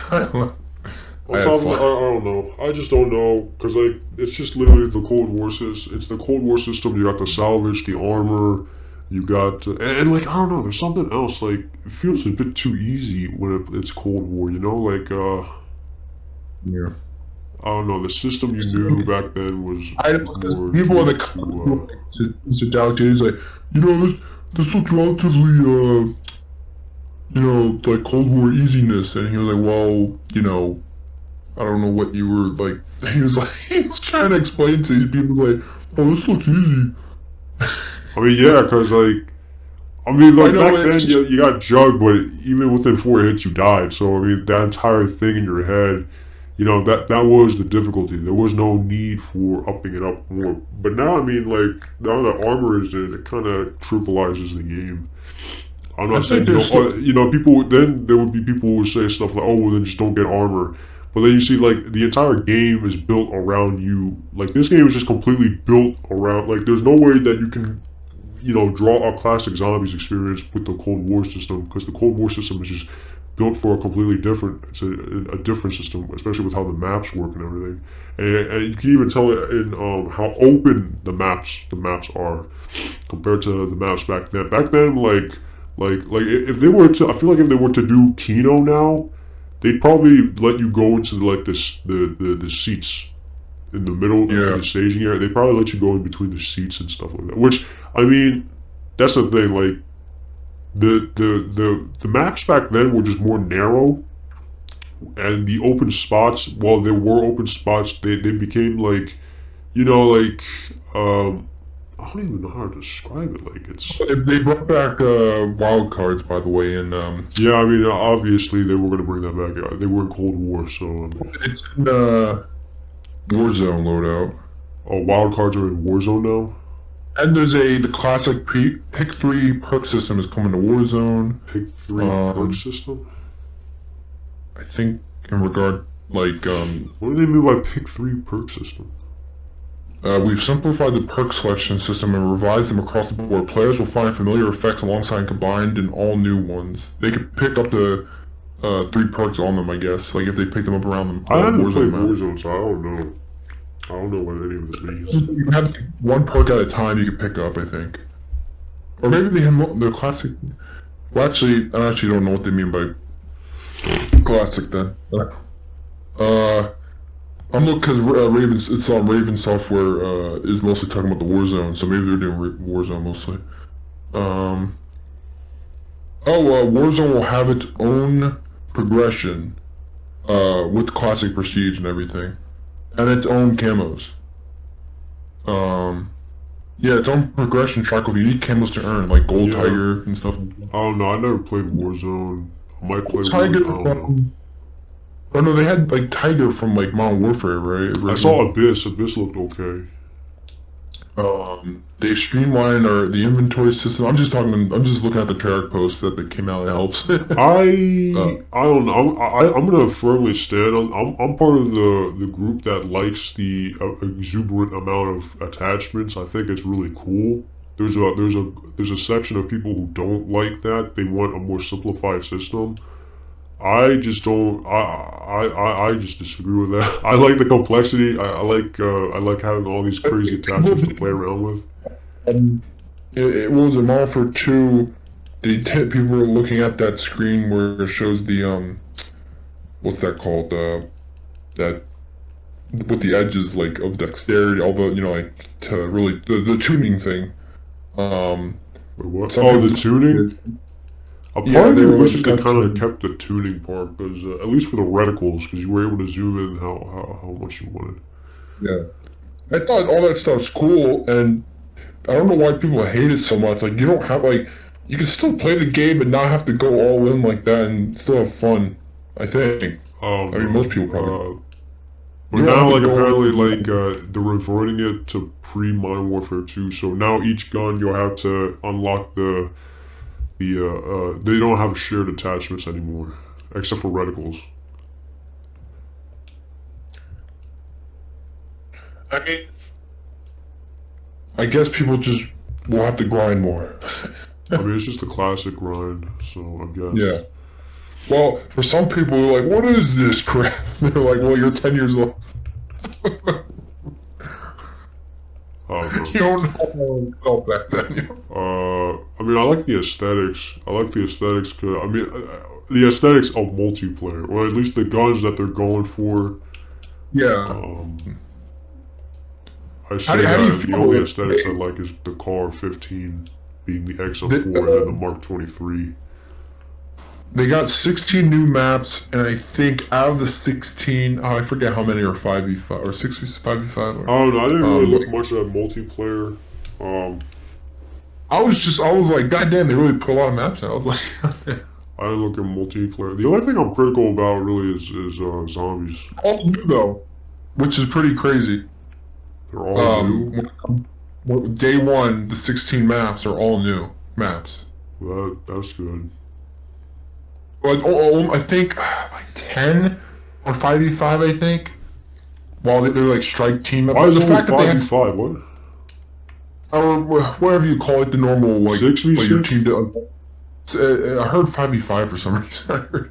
On top of I don't know. I just don't know because like it's just literally the Cold War system. It's the Cold War system. You got the salvage, the armor. You got and like I don't know. There's something else. Like it feels a bit too easy when it's Cold War. You know, like Yeah. I don't know. The system you knew back then was I more people in the to, sit down to is like, this looks relatively like Cold War easiness, and he was like, well, I don't know what you were like. He was like, he was trying to explain to these people like, oh, this looks easy. I mean, yeah, because like. I mean, like, know, back then, you got jugged, but even within 4 hits, you died. So, I mean, that entire thing in your head, that was the difficulty. There was no need for upping it up more. But now, I mean, like, now that armor is in, it kind of trivializes the game. I'm not saying, people, then there would be people who would say stuff like, oh, well, then just don't get armor. But then you see, like, the entire game is built around you. Like, this game is just completely built around, like, there's no way that you can draw a classic zombies experience with the Cold War system because the Cold War system is just built for a completely different, it's a different system, especially with how the maps work and everything. And you can even tell it in how open the maps are compared to the maps back then. Back then, like if they were to, I feel like if they were to do Kino now, they'd probably let you go into like the seats in the middle of the staging area. They probably let you go in between the seats and stuff like that. Which, I mean, that's the thing. Like the maps back then were just more narrow, and the open spots. While there were open spots, they became like, I don't even know how to describe it. Like it's. They brought back wild cards, by the way, and Yeah, I mean, obviously they were going to bring that back. They were in Cold War, so. It's in Warzone loadout. Oh, wild cards are in Warzone now? And there's the classic pick 3 perk system is coming to Warzone. Pick 3 perk system? I think in regard, like, What do they mean by pick 3 perk system? We've simplified the perk selection system and revised them across the board. Players will find familiar effects alongside combined and all new ones. They could pick up to 3 perks on them, I guess. Like if they pick them up around the I haven't played map. Warzone, so I don't know. I don't know what any of this means. You have 1 perk at a time you can pick up, I think. Or maybe they have the classic. Well, actually, I actually don't know what they mean by classic then. I'm looking because Raven. It's on Raven Software. Is mostly talking about the Warzone, so maybe they're doing Warzone mostly. Warzone will have its own progression, with classic prestige and everything, and its own camos. Yeah, its own progression track with unique camos to earn, like Gold Tiger and stuff. I don't know. I never played Warzone. I might play Tiger. Warzone. Oh no, they had like Tiger from like Modern Warfare, right? I Originally. saw Abyss. Abyss looked okay. They streamlined or the inventory system. I'm just looking at the trailer post that they came out. It helps. I don't know. I'm gonna firmly stand on. I'm part of the group that likes the exuberant amount of attachments. I think it's really cool. There's a section of people who don't like that. They want a more simplified system. I just don't. I just disagree with that. I like the complexity. I like having all these crazy attachments to play around with. um, it was a Modern Warfare 2. People were looking at that screen where it shows the what's that called? That with the edges like of dexterity, all the like to really the tuning thing. Um, Wait, what? some Oh, people the tuning. just, A part yeah, of they me were like wishes they kind of discussing. kept the tuning part, because at least for the reticles, because you were able to zoom in how much you wanted. Yeah, I thought all that stuff's cool, and I don't know why people hate it so much. Like you don't have like you can still play the game and not have to go all in like that and still have fun. I think. Oh I mean, most no. people probably. But You don't have now, to like, go apparently, in. like, they're reverting it to pre-Modern Warfare 2. So now each gun you'll have to unlock they don't have shared attachments anymore, except for reticles. I mean, I guess people just will have to grind more. I mean, it's just a classic grind, so I guess. Yeah. Well, for some people, they're like, "What is this crap?" They're like, "Well, you're 10 years old. I don't know. You don't know how it felt back then." I mean, I like the aesthetics. I like the aesthetics, cause I mean, the aesthetics of multiplayer, or at least the guns that they're going for. Yeah. Um, I say How do that, you and the feel only about aesthetics I like is the Car 15 being the XM4 and then the the, Mark 23. they got 16 new maps, and I think out of the 16, I forget how many are 5v5 or 6v5v5 I don't know. I didn't really look like much at multiplayer. Um, I was like, God damn, they really put a lot of maps out. I was like, I didn't look at multiplayer. The only thing I'm critical about really is zombies. all new though, which is pretty crazy. They're all new. When it comes, day one, the 16 maps are all new maps. That's good. Like, I think like 10 or 5v5, I think. While they're like strike team, Why is the it only fact that they five v had, five? What? or whatever you call it, the normal Six v like your six? team. I heard 5v5 for some reason. I heard.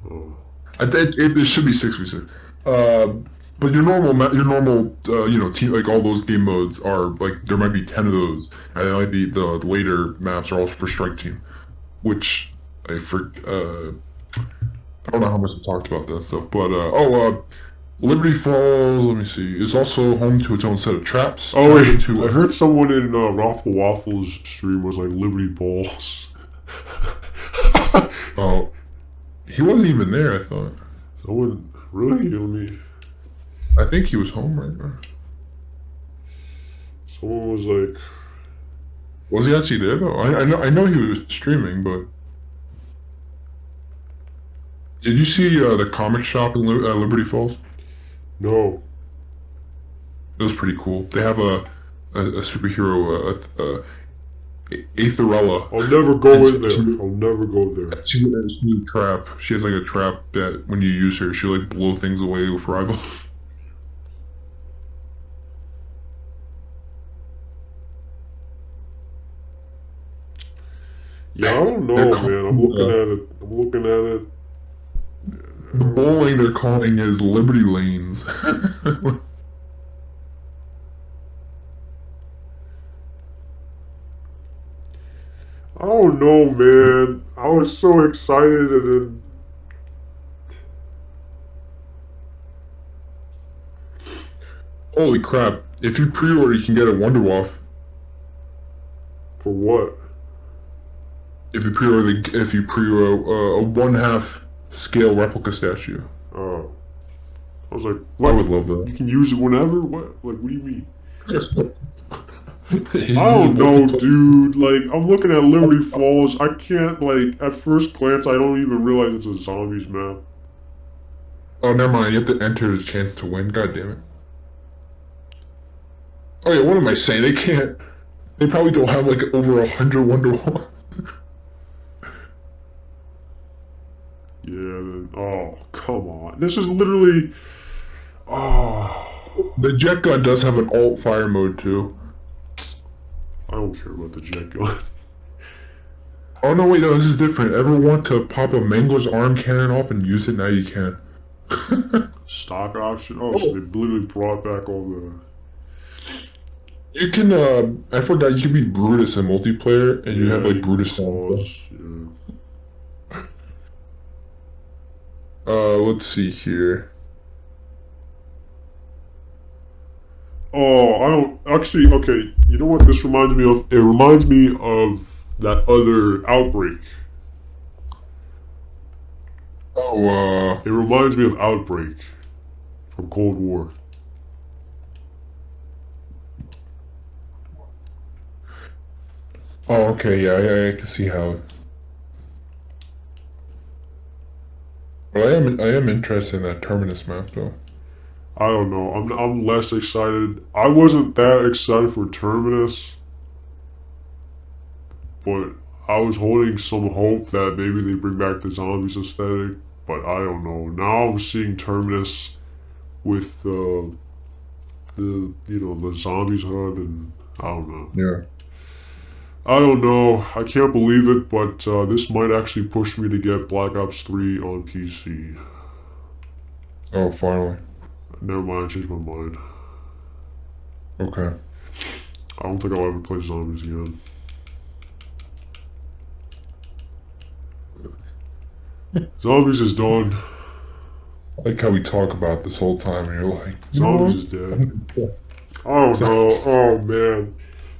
Oh. It should be 6v6. But your normal, team like all those game modes are like there might be 10 of those, and then like the later maps are all for strike team, which I don't know how much we talked about that stuff, but Liberty Falls, let me see, is also home to its own set of traps. Oh Tied wait, into I heard someone in Raffle Waffles stream was like Liberty Balls. oh, he wasn't even there. I thought. Someone really? Let me. I think he was home right now. Someone was like, Was he actually there though? I know he was streaming, but did you see the comic shop in Liberty Falls? no. It was pretty cool. They have a superhero, Aetherella. I'll never go And in there. I'll never go there. she has this new trap. She has like a trap that when you use her, she'll like blow things away with her eyeball. Yeah, I don't They're know, man. I'm calling, looking at it. I'm looking at it. the bowling they're calling is Liberty Lanes. I don't know, man. I was so excited, and then Holy crap! If you pre-order, you can get a Wonderwaff. for what? If you pre-order a 1/2 scale replica statue. Oh, I was like, I what? would love You that. can use it whenever? What? Like, what do you mean? You I don't use know, multiple- dude. Like, I'm looking at Liberty Falls. I can't, like, at first glance, I don't even realize it's a zombies map. Oh, never mind. You have to enter the chance to win. God damn it. Oh yeah, what am I saying? They can't. They probably don't have like over 100 1-to-1. Yeah, then, oh, come on. This is literally, oh, The jet gun does have an alt fire mode too. I don't care about the jet gun. Oh no, wait, no, this is different. Ever want to pop a Mangler's arm cannon off and use it? Now you can. Stock option? Oh, so they literally brought back all the... You can, I forgot, you can be Brutus in multiplayer, and you have like Brutus pause, yeah. Let's see here. Oh, I don't... Actually, okay, you know what this reminds me of? It reminds me of that other Outbreak. Oh, It reminds me of Outbreak from Cold War. oh, okay, yeah, I can see how. Well, I am interested in that Terminus map, though. I don't know. I'm less excited. I wasn't that excited for Terminus, but I was holding some hope that maybe they bring back the zombies aesthetic. But I don't know. Now I'm seeing Terminus with the zombies HUD, and I don't know. Yeah. I don't know. I can't believe it, but this might actually push me to get Black Ops 3 on PC. Oh, finally. Never mind, I changed my mind. Okay. I don't think I'll ever play zombies again. Zombies is done. I like how we talk about this whole time, and you're like, Zombies is dead. I don't know. Oh man.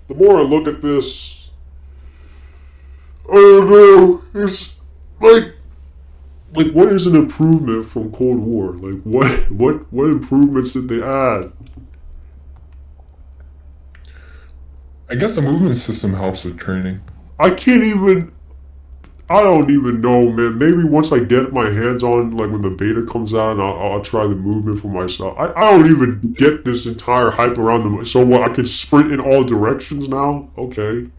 The more I look at this, I don't know. It's like what is an improvement from Cold War? Like what improvements did they add? I guess the movement system helps with training. I don't even know, man. Maybe once I get my hands on, like when the beta comes out, I'll try the movement for myself. I don't even get this entire hype around them. So what? I can sprint in all directions now? Okay.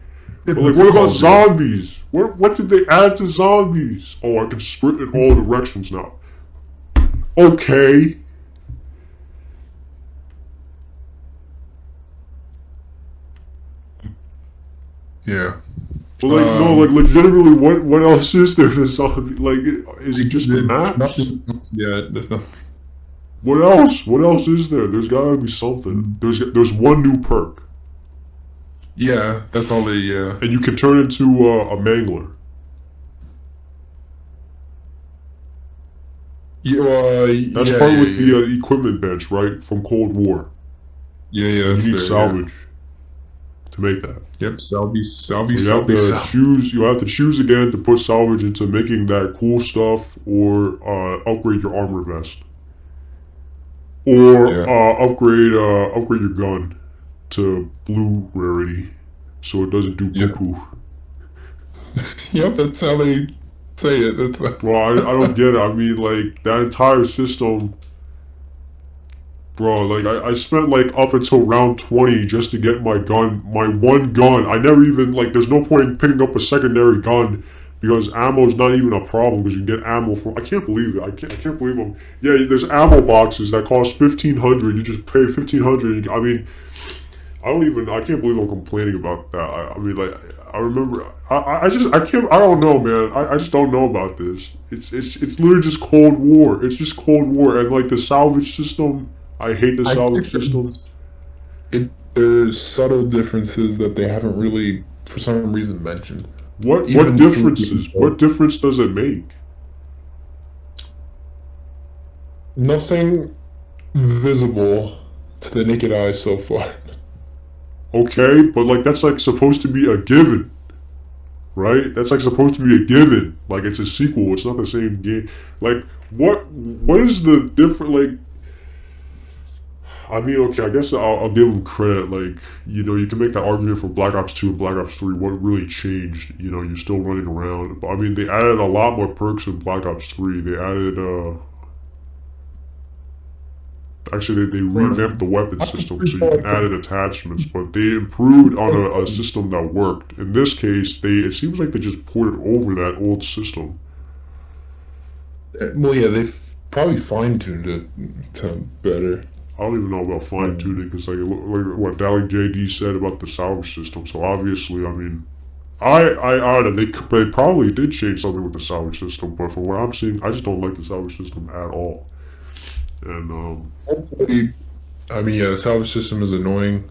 But like, what about zombies? What did they add to zombies? Oh, I can sprint in all directions now. Okay. Yeah. But like, no, like legitimately, what else is there to zombie? Like, is it just the maps? Nothing. Yeah, there's nothing. What else? What else is there? There's gotta be something. There's one new perk. Yeah, that's all they, And you can turn into a mangler. That's part with the equipment bench, right? From Cold War. Yeah, You need salvage to make that. Yep, salvage. So you have to choose. You have to choose again to put salvage into making that cool stuff, or upgrade your armor vest, or upgrade your gun to blue rarity, so it doesn't do poo poo. Yep, that's how they say it. That's like... Bro, I don't get it. I mean, like that entire system. Bro, like I spent like up until round 20 just to get my gun, my one gun. I never even like. There's no point in picking up a secondary gun because ammo's not even a problem because you can get ammo from. I can't believe it. I can't believe them. Yeah, there's ammo boxes that cost 1,500. You just pay 1,500. I mean, I can't believe I'm complaining about that. I mean, like I remember. I can't. I don't know, man. I just don't know about this. It's literally just Cold War. It's just Cold War, and like the salvage system. I hate the salvage system. There's subtle differences that they haven't really, for some reason, mentioned. What differences? What difference does it make? Nothing visible to the naked eye so far. Okay, but like that's like supposed to be a given, right? That's like supposed to be a given. Like it's a sequel. It's not the same game. Like what is the different like? I mean, okay, I guess I'll give them credit. Like, you can make that argument for Black Ops 2 and Black Ops 3. What really changed? You're still running around. But I mean, they added a lot more perks in Black Ops 3. They added, Actually, they Or revamped the weapon I could system pretty so you far can add in attachments, but they improved on a system that worked. In this case, it seems like they just ported over that old system. well, yeah, they probably fine tuned it to better. I don't even know about fine tuning because like what Dally JD said about the salvage system. So obviously, I mean, I don't know. They probably did change something with the salvage system, but from what I'm seeing, I just don't like the salvage system at all. And Hopefully, I mean, yeah, the salvage system is annoying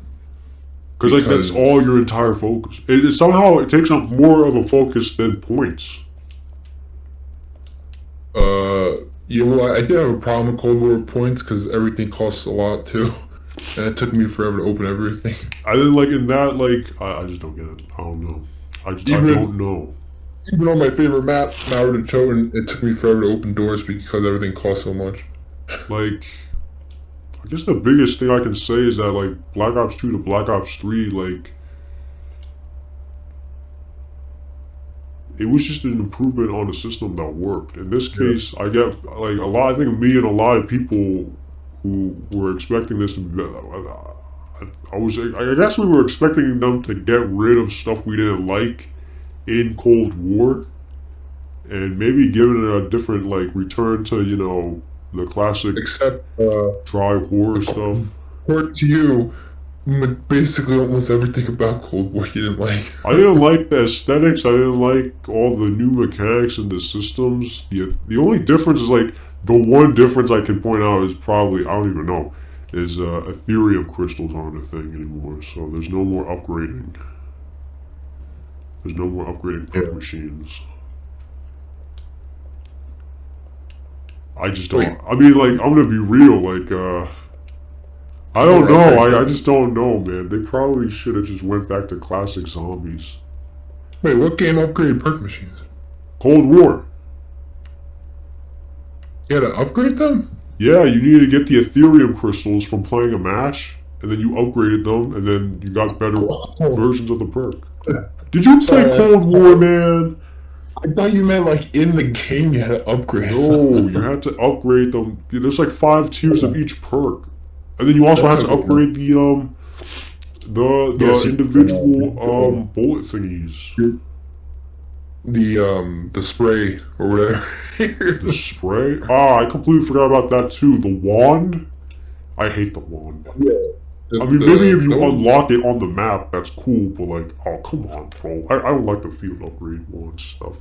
because like that's all because your entire focus. Somehow it takes up more of a focus than points. yeah, well, I did have a problem with Cold War points because everything costs a lot too, and it took me forever to open everything. I didn't like in that like I just don't get it. I don't know. I Even don't know. even on my favorite map, Mauer de Choten, it took me forever to open doors because everything costs so much. Like I guess the biggest thing I can say is that like Black Ops 2 to Black Ops 3 like it was just an improvement on a system that worked. In this Yeah. case, I get like a lot. I think me and a lot of people who were expecting this to be. I guess we were expecting them to get rid of stuff we didn't like in Cold War, and maybe give it a different like return to the classic Except, dry horror stuff. according to you, basically almost everything about Cold War you didn't like. I didn't like the aesthetics. I didn't like all the new mechanics and the systems. The only difference is like the one difference I can point out is probably I don't even know is Ethereum crystals aren't a thing anymore. So there's no more upgrading. There's no more upgrading perk Yeah. machines. I just Wait. don't. I mean, like I'm gonna be real. Like I don't know. I just don't know, man. They probably should have just went back to classic zombies. Wait, what game upgraded perk machines? Cold War. You had to upgrade them? Yeah, you needed to get the Ethereum crystals from playing a match, and then you upgraded them, and then you got better versions of the perk. Did you play Sorry. Cold War, man? I thought you meant like in the game you had to upgrade. No, you had to upgrade them. There's like 5 tiers of each perk, and then you also had to upgrade the Yes. individual bullet thingies. The spray or whatever. The spray. Ah, I completely forgot about that too. The wand. I hate the wand. Yeah. I mean, maybe if you unlock it on the map, that's cool, but like, oh, come on, bro. I don't like the field upgrade wand stuff.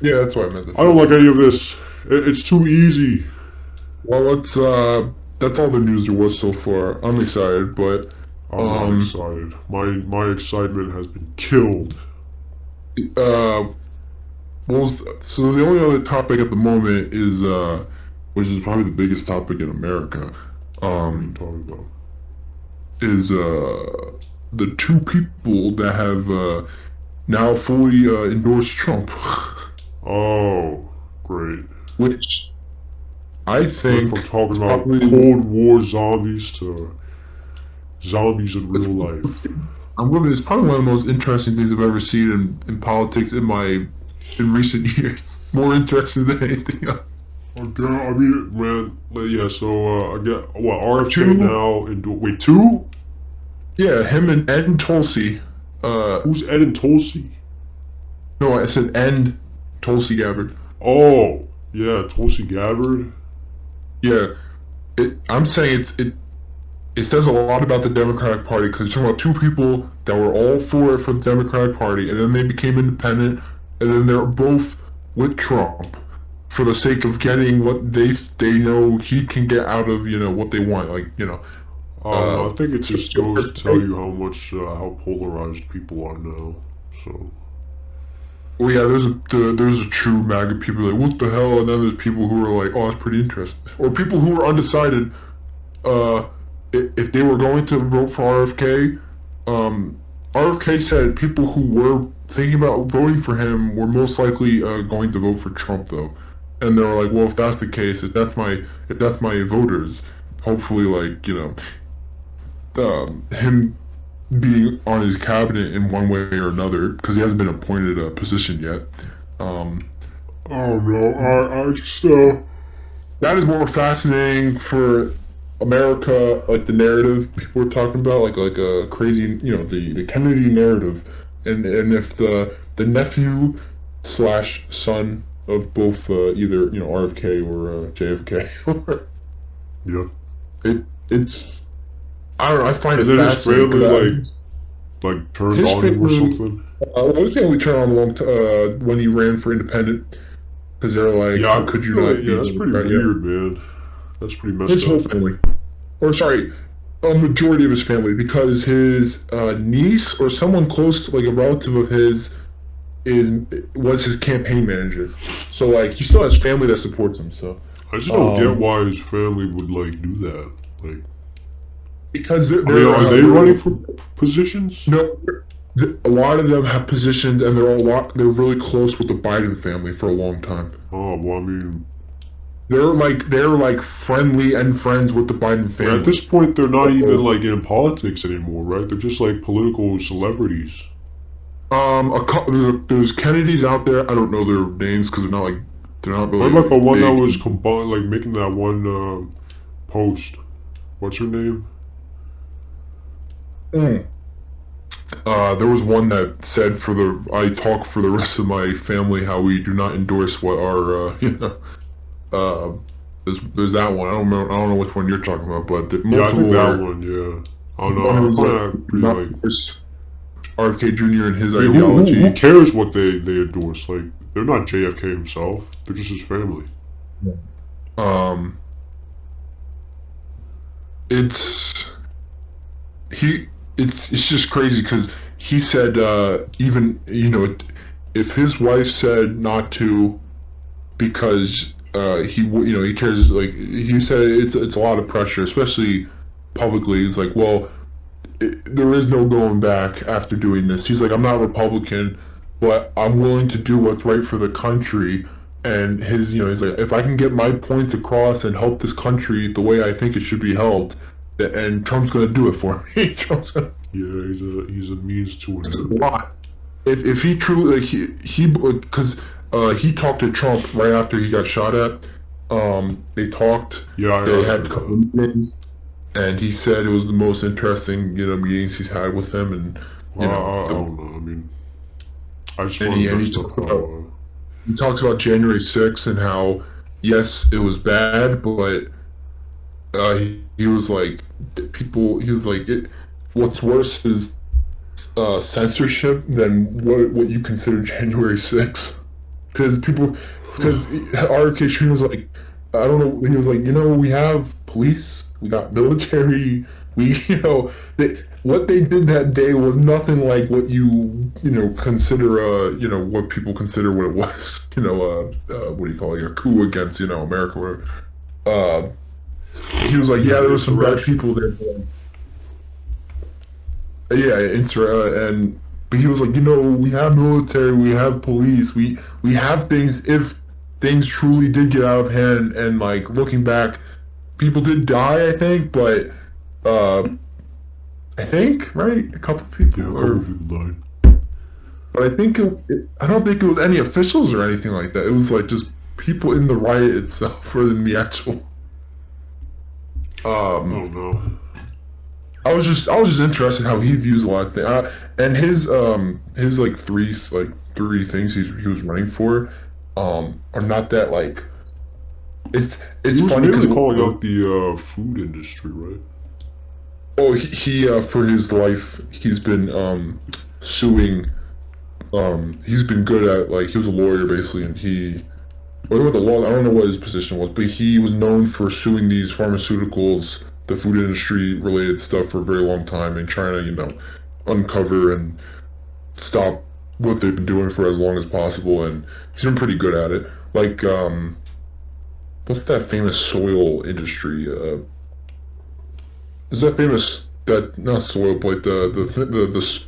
Yeah, that's what I meant. I don't like any of this. It's too easy. Well, that's all the news there was so far. I'm excited, but I'm not excited. My excitement has been killed. so the only other topic at the moment is which is probably the biggest topic in America. What are you talking about? Is the two people that have now fully endorsed Trump. Oh, great. Which I Went think from talking about probably- Cold War zombies to zombies in real life. it's probably one of the most interesting things I've ever seen in politics in recent years. More interesting than anything else. Okay, I mean, man, yeah. So I get what RFK Two? now. Wait, 2? Yeah, him and Ed and Tulsi. Who's Ed and Tulsi? No, I said and Tulsi Gabbard. Oh, yeah, Tulsi Gabbard. Yeah, I'm saying it says a lot about the Democratic Party because you're talking about two people that were all for the Democratic Party, and then they became independent, and then they're both with Trump for the sake of getting what they know he can get out of what they want, like I think it just goes to tell you how much how polarized people are now. So. Well, yeah, there's a true MAGA people like what the hell, and then there's people who are like, oh, it's pretty interesting, or people who are undecided. If they were going to vote for RFK, RFK said people who were thinking about voting for him were most likely going to vote for Trump though, and they were like, well, if that's the case, if that's my voters, hopefully like him being on his cabinet in one way or another because he hasn't been appointed a position yet. I don't know. I just that is more fascinating for America, like the narrative people were talking about, like a crazy, the Kennedy narrative, and if the nephew slash son of both either RFK or JFK, Yeah. it's I don't know, I find And it then his fascinating family because like turned his on him or family, something. his family turned on when he ran for independent because they're like, Yeah, how could you not yeah, be that's pretty right? Yeah, weird, man. That's pretty messed his whole up. family. Or sorry, a majority of his family, because his niece or someone close, like a relative of his, is was his campaign manager. So like he still has family that supports him. So I just don't get um, why his family would like do that. Like, because I mean, are they running they're for positions? no, a lot of them have positions, and they're really close with the Biden family for a long time. Oh, well, I mean, They're like friendly and friends with the Biden but at this family. point, they're not even So, like in politics anymore, right? They're just like political celebrities. there's Kennedys out there. I don't know their names because they're not What really about the like one that big. was combined, like making that one post? What's her name? Mm. There was one that said I talk for the rest of my family how we do not endorse what our uh there's that one. I don't know which one you're talking about, but Yeah, I think multiple that are. one. Yeah, I don't The know. one I who's find like that do pretty not like. endorse RFK Jr. and his I mean, who ideology. cares what they endorse? Like, they're not JFK himself. They're just his family. Um, it's he it's just crazy because he said even if his wife said not to because he cares, like he said it's a lot of pressure, especially publicly. He's like, well, there is no going back after doing this. He's like, I'm not Republican, but I'm willing to do what's right for the country. And he's like, if I can get my points across and help this country the way I think it should be helped, and Trump's gonna do it for me. Trump's gonna Yeah, he's a means to an a end. lot. If he truly like he because he talked to Trump right after he got shot at. They talked. Yeah, They I had heard a couple that. meetings, and he said it was the most interesting meetings he's had with him, and Well, I don't know. I mean, I just and find he it and he messed up talked about how. January 6th and how yes it was bad, but he was like people. He was like what's worse is censorship than what you consider January 6th. Because RFK Jr. was like, I don't know, he was like, we have police, we got military, we, what they did that day was nothing like what consider, what people consider what it was, what do you call it, a coup against, America, whatever. Uh, he was like, Yeah, yeah, there the were some bad insurrection. people there, but yeah, and but he was like, we have military, we have police, we have things if things truly did get out of hand, and like looking back, people did die, I think, but uh, I think right, a couple Yeah, a people, couple or people died. but I think I don't think it was any officials or anything like that. It was like just people in the riot itself, rather than the actual. I Um, don't know. I was just interested how he views a lot of things, and his three things he was running for, are not that like it's He it's was funny because mainly calling out the food industry, right? for his life he's been suing, he's been good at, like, he was a lawyer basically, and what the law, I don't know what his position was, but he was known for suing these pharmaceuticals, the food industry related stuff, for a very long time, and trying to uncover and stop what they've been doing for as long as possible, and he's been pretty good at it. Like, what's that famous soil industry? Is that famous, that not soil, but the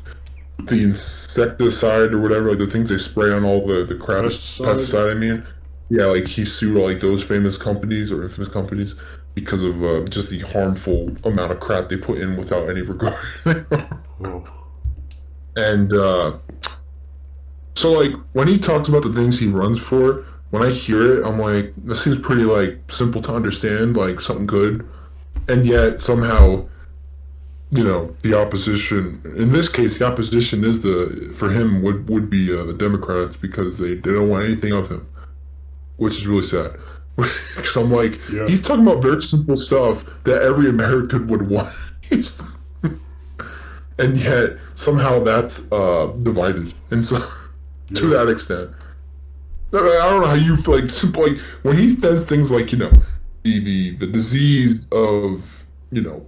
insecticide or whatever, like the things they spray on all the crap, Pesticide. pesticide. I mean, yeah, like he sued like those famous companies or infamous companies because of just the harmful amount of crap they put in without any regard. Oh, And so like when he talks about the things he runs for, when I hear it, I'm like, this seems pretty like simple to understand, like something good, and yet somehow, the opposition. In this case, the opposition is for him would be the Democrats because they don't want anything of him, which is really sad. Because I'm like, Yeah. he's talking about very simple stuff that every American would want. And yet somehow that's divided, and so to Yeah. that extent, I don't know how you feel. Like simple, like when he says things like the disease of you know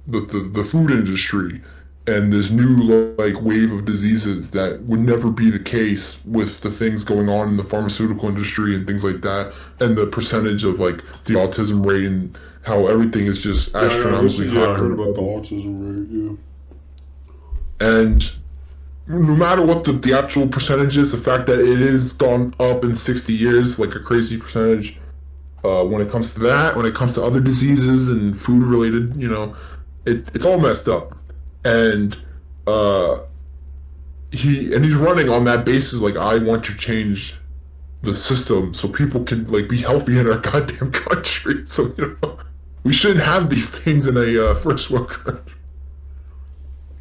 the food industry and this new like wave of diseases that would never be the case with the things going on in the pharmaceutical industry and things like that, and the percentage of like the autism rate and how everything is just astronomically I higher. heard about the autism rate. And no matter what the actual percentage is, the fact that it is gone up in 60 years, like a crazy percentage, when it comes to that, when it comes to other diseases and food related, it's all messed up. And uh, he's running on that basis, like, I want to change the system so people can like be healthy in our goddamn country. So we shouldn't have these things in a first world country.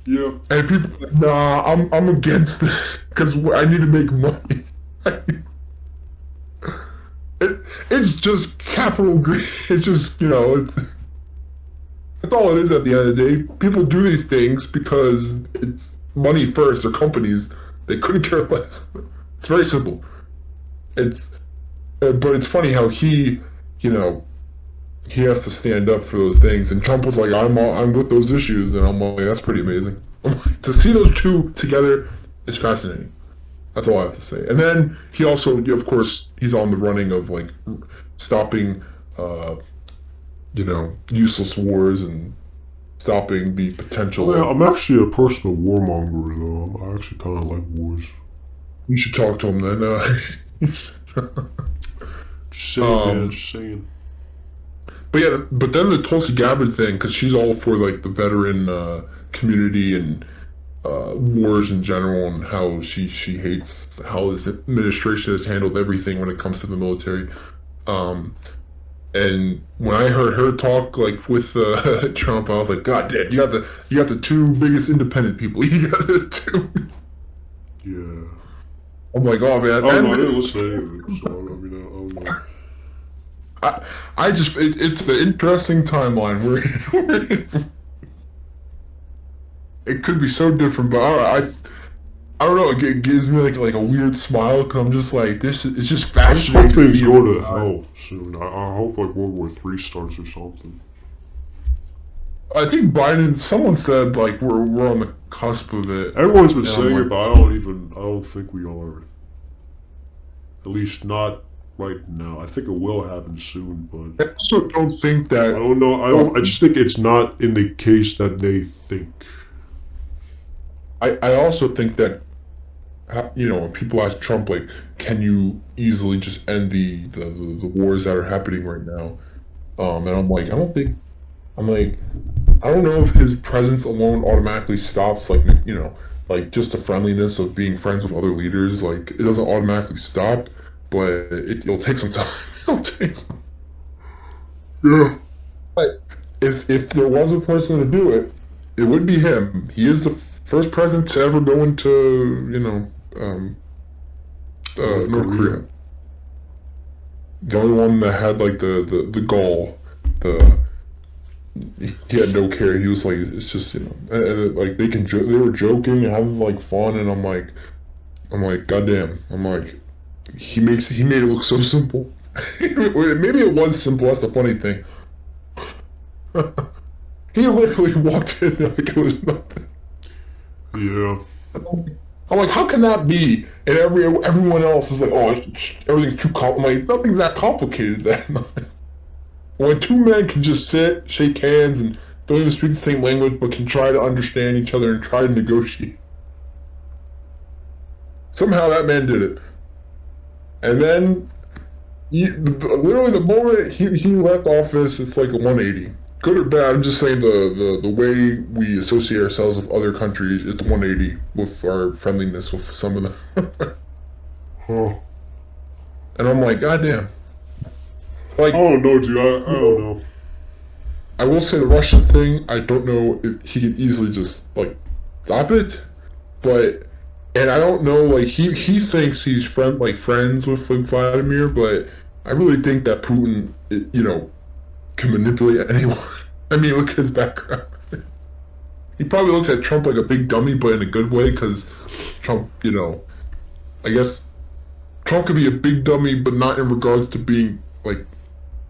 Yeah. And people, are like, nah, I'm against it because I need to make money. It's just capital greed. It's just that's all it is at the end of the day. People do these things because it's money first. Or companies, they couldn't care less. It's very simple. It's but it's funny how he has to stand up for those things, and Trump was like, I'm with those issues, and I'm like, that's pretty amazing. To see those two together is fascinating. That's all I have to say. And then he also, of course, he's on the running of like stopping, useless wars and stopping the potential. Well, yeah, I'm actually a personal warmonger, though. I actually kind of like wars. You should talk to him then. Just saying, man. Just saying. But yeah, but then the Tulsi Gabbard thing, because she's all for like the veteran community and wars in general, and how she hates how this administration has handled everything when it comes to the military. And when I heard her talk like with Trump, I was like, God damn, you got the two biggest independent people. You got the two. Yeah. I'm like, oh man. Oh no, I didn't listen to any of it, so I mean, I don't know. I just it's an interesting timeline where it could be so different, but I don't know. It gives me like a weird smile because I'm just like it's just I just fascinating. hope things to go to hell soon. I hope like World War III starts or something. I think Biden. Someone said like we're on the cusp of it. Everyone's been And saying like, it, but I don't think we are. At least not right now. I think it will happen soon, but I also don't think that. I don't know. I just think it's not in the case that they think. I also think that when people ask Trump like, can you easily just end the wars that are happening right now? And I'm like, I don't know if his presence alone automatically stops like just the friendliness of being friends with other leaders. Like it doesn't automatically stop, but it'll take some time. It'll take some. Yeah. But if there was a person to do it, it would be him. He is the first president to ever go into North Korea. The only one that had like the gall, he had no care. He was like, it's just like they were joking and having like fun, and I'm like, goddamn, I'm like, he made it look so simple. Maybe it was simple. That's the funny thing. He literally walked in like it was nothing. Yeah. I'm like, how can that be? And everyone else is like, oh, everything's too complicated. I'm like, nothing's that complicated then. When two men can just sit, shake hands, and don't even speak the same language, but can try to understand each other and try to negotiate. Somehow that man did it. And then, literally the moment he left office, it's like a 180. Good or bad, I'm just saying the way we associate ourselves with other countries is 180 with our friendliness with some of them. Huh. and I'm like, goddamn. I Like, don't know, dude. I you don't know, know. I will say the Russian thing. I don't know if he can easily just like stop it, but and I don't know. Like he thinks he's friends with like Vladimir, but I really think that Putin, can manipulate anyone. I mean, look at his background. He probably looks at Trump like a big dummy, but in a good way, because Trump, I guess Trump could be a big dummy, but not in regards to being like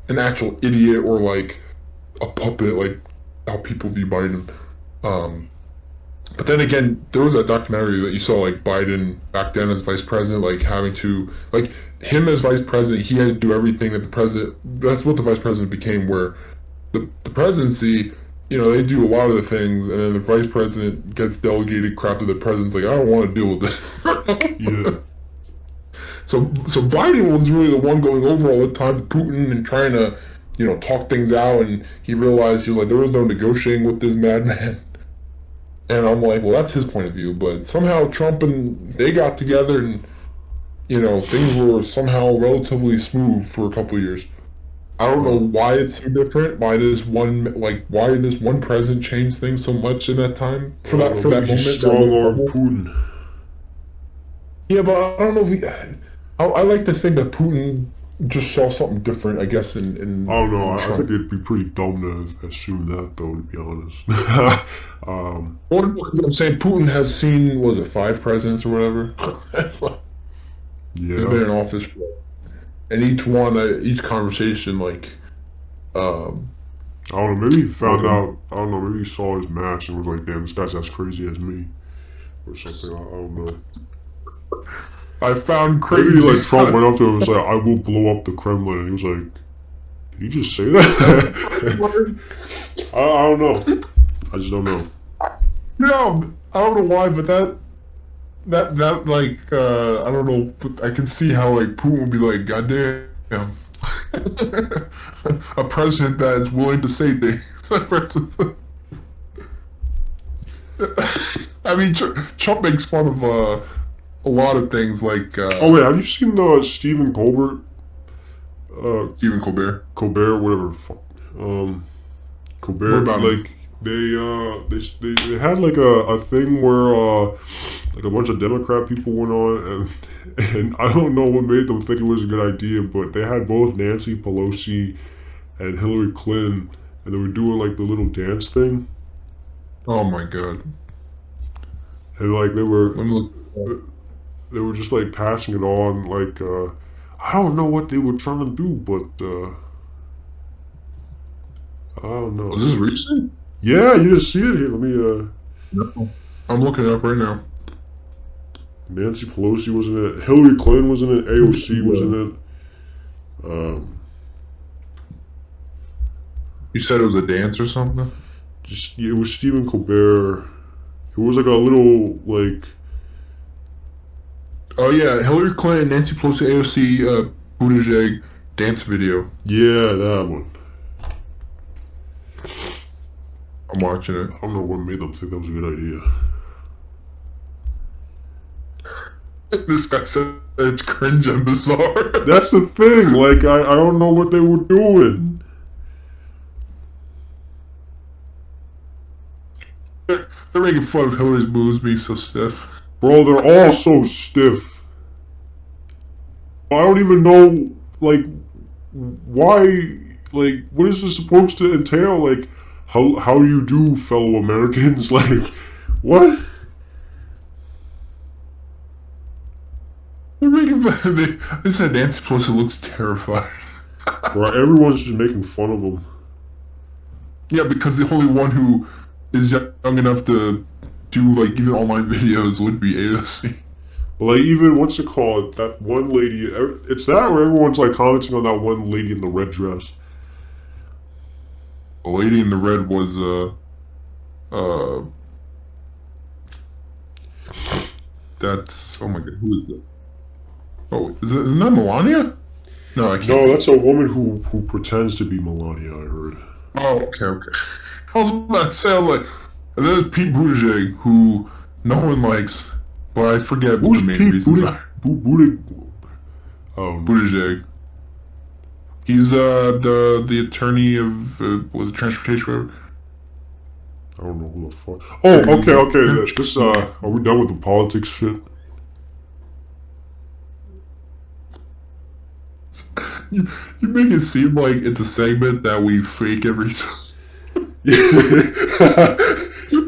an actual idiot or like a puppet, like how people view Biden. Um, but then again, there was that documentary that you saw, like Biden back then as vice president, like having to, like him as vice president, he had to do everything that the president. That's what the vice president became, where the presidency, they do a lot of the things, and then the vice president gets delegated crap to the president's like, I don't want to deal with Yeah. this. So Biden was really the one going over all the time to Putin and trying to, talk things out, and he realized he was like, there was no negotiating with this madman. And I'm like, well, that's his point of view, but somehow Trump and they got together, and things were somehow relatively smooth for a couple of years. I don't know why it's so different. Why did this one president change things so much in that time for that Maybe he moment? strong-armed Putin. Yeah, but I don't know if I like to think that Putin just saw something different. I guess in I don't know. in I Trump. think it'd be pretty dumb to assume that, though. To be honest. Well, because I'm saying Putin has seen, was it 5 presidents or whatever? He's been Yeah. in office for, and each one, each conversation, like, um, I don't know. Maybe he found like, out. I don't know. Maybe he saw his match and was like, "Damn, this guy's as crazy as me," or something. I don't know. I found Maybe crazy. like Trump went up to him and was like, "I will blow up the Kremlin," and he was like, "Did you just say that?" I don't know. I just don't know. No, I don't know why, but that like I don't know, but I can see how like Putin would be like, goddamn, a president that is willing to say things. I mean, Trump makes fun of a lot of things, like Oh wait, have you seen the Stephen Colbert? Stephen Colbert. Colbert, whatever. What Colbert, about him? like they had like a thing where like a bunch of Democrat people went on and I don't know what made them think it was a good idea, but they had both Nancy Pelosi and Hillary Clinton and they were doing like the little dance thing Oh my god. and like Let me look. they were just like passing it on like I don't know what they were trying to do, but I don't know. Was this recent? Yeah, you just see it here. Let me No. I'm looking it up right now. Nancy Pelosi was in it. Hillary Clinton was in it. AOC was in it. You said it was a dance or something? Just it was Stephen Colbert. It was like a little like Oh yeah, Hillary Clinton, Nancy Pelosi, AOC, Buttigieg dance video. yeah, that one. I'm watching it. I don't know what made them think that was a good idea. This guy said it's cringe and bizarre. That's the thing. Like I don't know what they were doing. They're making fun of Hillary's moves being so stiff. Bro, they're all so stiff. I don't even know like why like what is this supposed to entail? Like how do you do, fellow Americans? Like what? They're making fun. They said Nancy Pelosi looks terrified. Bro, everyone's just making fun of them. Yeah, because the only one who is young enough to do like even online videos would be AOC. But like even what's it called? That one lady. It's that where everyone's like commenting on that one lady in the red dress. The lady in the red was that's, oh my god, who is that? Oh, isn't that Melania? No, I can't. No, that's a woman who pretends to be Melania. I heard. Oh, okay. I was about to say, I was like, and then there's Pete Buttigieg, who no one likes, but I forget Who's the main Pete reasons. Buttigieg? Buttigieg. He's the attorney of was it transportation? Whatever. I don't know who the fuck. Oh, okay. This are we done with the politics shit? You make it seem like it's a segment that we fake every time.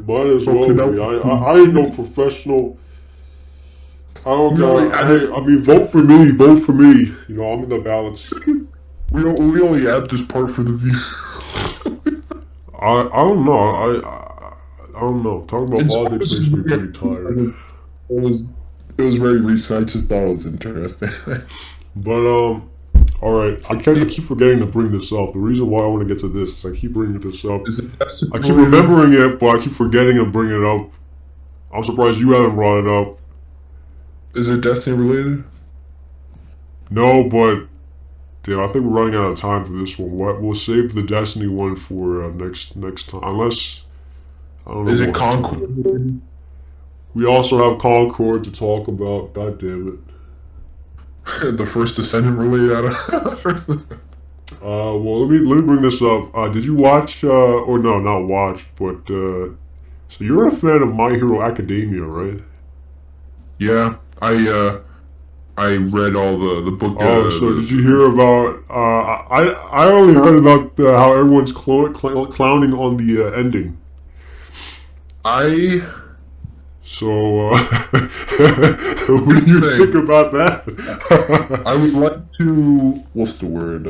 Might as well be. I ain't no professional. I don't got. I mean, vote for me. Vote for me. You know, I'm in the ballots. We only add this part for the view. I don't know. I don't know. Talking about politics makes me pretty tired. It was very recent. I just thought it was interesting. But all right. I keep forgetting to bring this up. The reason why I want to get to this is I keep bringing this up. I keep remembering it, but I keep forgetting to bring it up. I'm surprised you haven't brought it up. Is it Destiny related? No, but damn, I think we're running out of time for this one. We'll save the Destiny one for next time, unless I don't know. Is it Concord? We also have Concord to talk about. God damn it. The first Descendant related out of. Well, let me bring this up. Did you watch? Or no, not watch, but so you're a fan of My Hero Academia, right? Yeah, I read all the book. So did you hear about? I only heard about how everyone's clowning on the ending. So what do you think about that? I would like to. What's the word?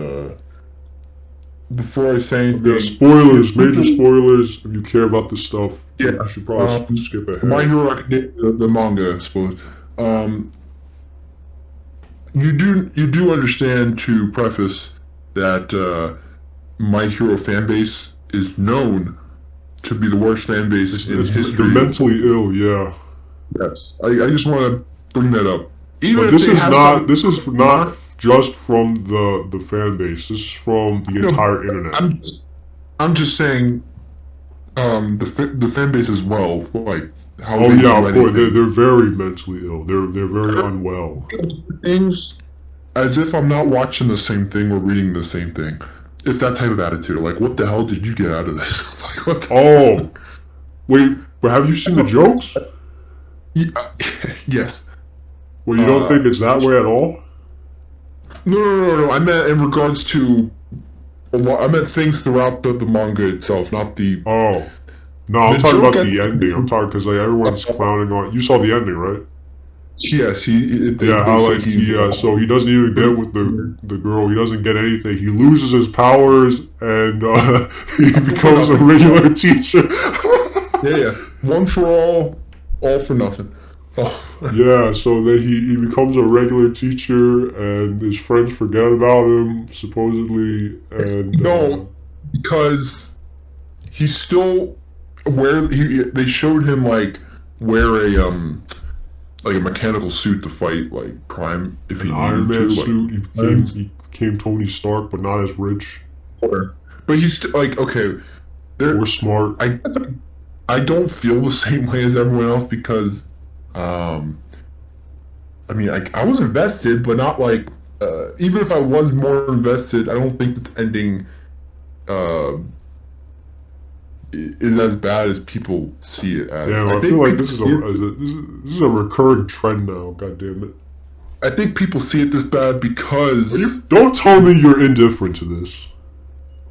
Before I say anything, yeah, spoilers, major spoilers. If you care about this stuff, yeah, you should probably skip ahead. My Hero Academia, the manga, I suppose. You do understand, to preface, that My Hero fan base is known to be the worst fan base in history. They're mentally ill, yeah. Yes, I just want to bring that up. Even but this is not just from the fan base. This is from the entire internet. I'm just saying, the fan base as well. Like how? Oh yeah, of course. They're very mentally ill. They're very unwell. Things as if I'm not watching the same thing or reading the same thing. It's that type of attitude. Like, what the hell did you get out of this? Like, what the wait, but have you seen the jokes? Yes. Well, you don't think it's that way at all? No. I meant in regards to. I meant things throughout the manga itself, not the. Oh. No, I'm talking about the ending. I'm talking because like everyone's clowning on. You saw the ending, right? Yes, so he doesn't even get with the girl. He doesn't get anything. He loses his powers and he becomes a regular teacher. yeah. One for all for nothing. Oh. Yeah, so then he becomes a regular teacher and his friends forget about him, supposedly, and... No, because he's still... They showed him, like, wear a mechanical suit to fight, like, crime, if he needed to. An Iron Man suit, he became Tony Stark, but not as rich. But he's still, like, okay... Or smart. I guess I don't feel the same way as everyone else because... I mean, I was invested, but not like, even if I was more invested, I don't think this ending, is as bad as people see it as. Damn, I feel like this is a recurring trend now, god damn it. I think people see it this bad because... Don't tell me you're indifferent to this.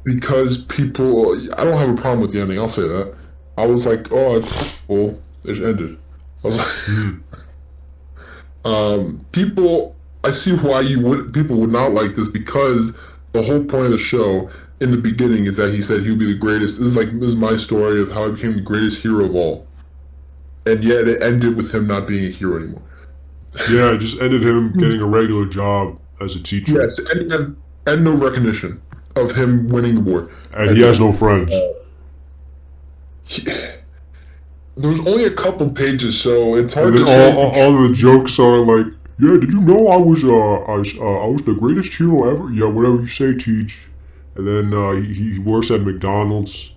Because people... I don't have a problem with the ending, I'll say that. I was like, oh, it's cool, it ended. I was like, people, I see why people would not like this because the whole point of the show in the beginning is that he said he would be the greatest. This is my story of how I became the greatest hero of all, and yet it ended with him not being a hero anymore. Yeah, it just ended him getting a regular job as a teacher. Yes, and no recognition of him winning the war. And he has no friends. There was only a couple pages, so it's hard to say. All the jokes are like, yeah, did you know I was the greatest hero ever? Yeah, whatever you say, Teach. And then he works at McDonald's.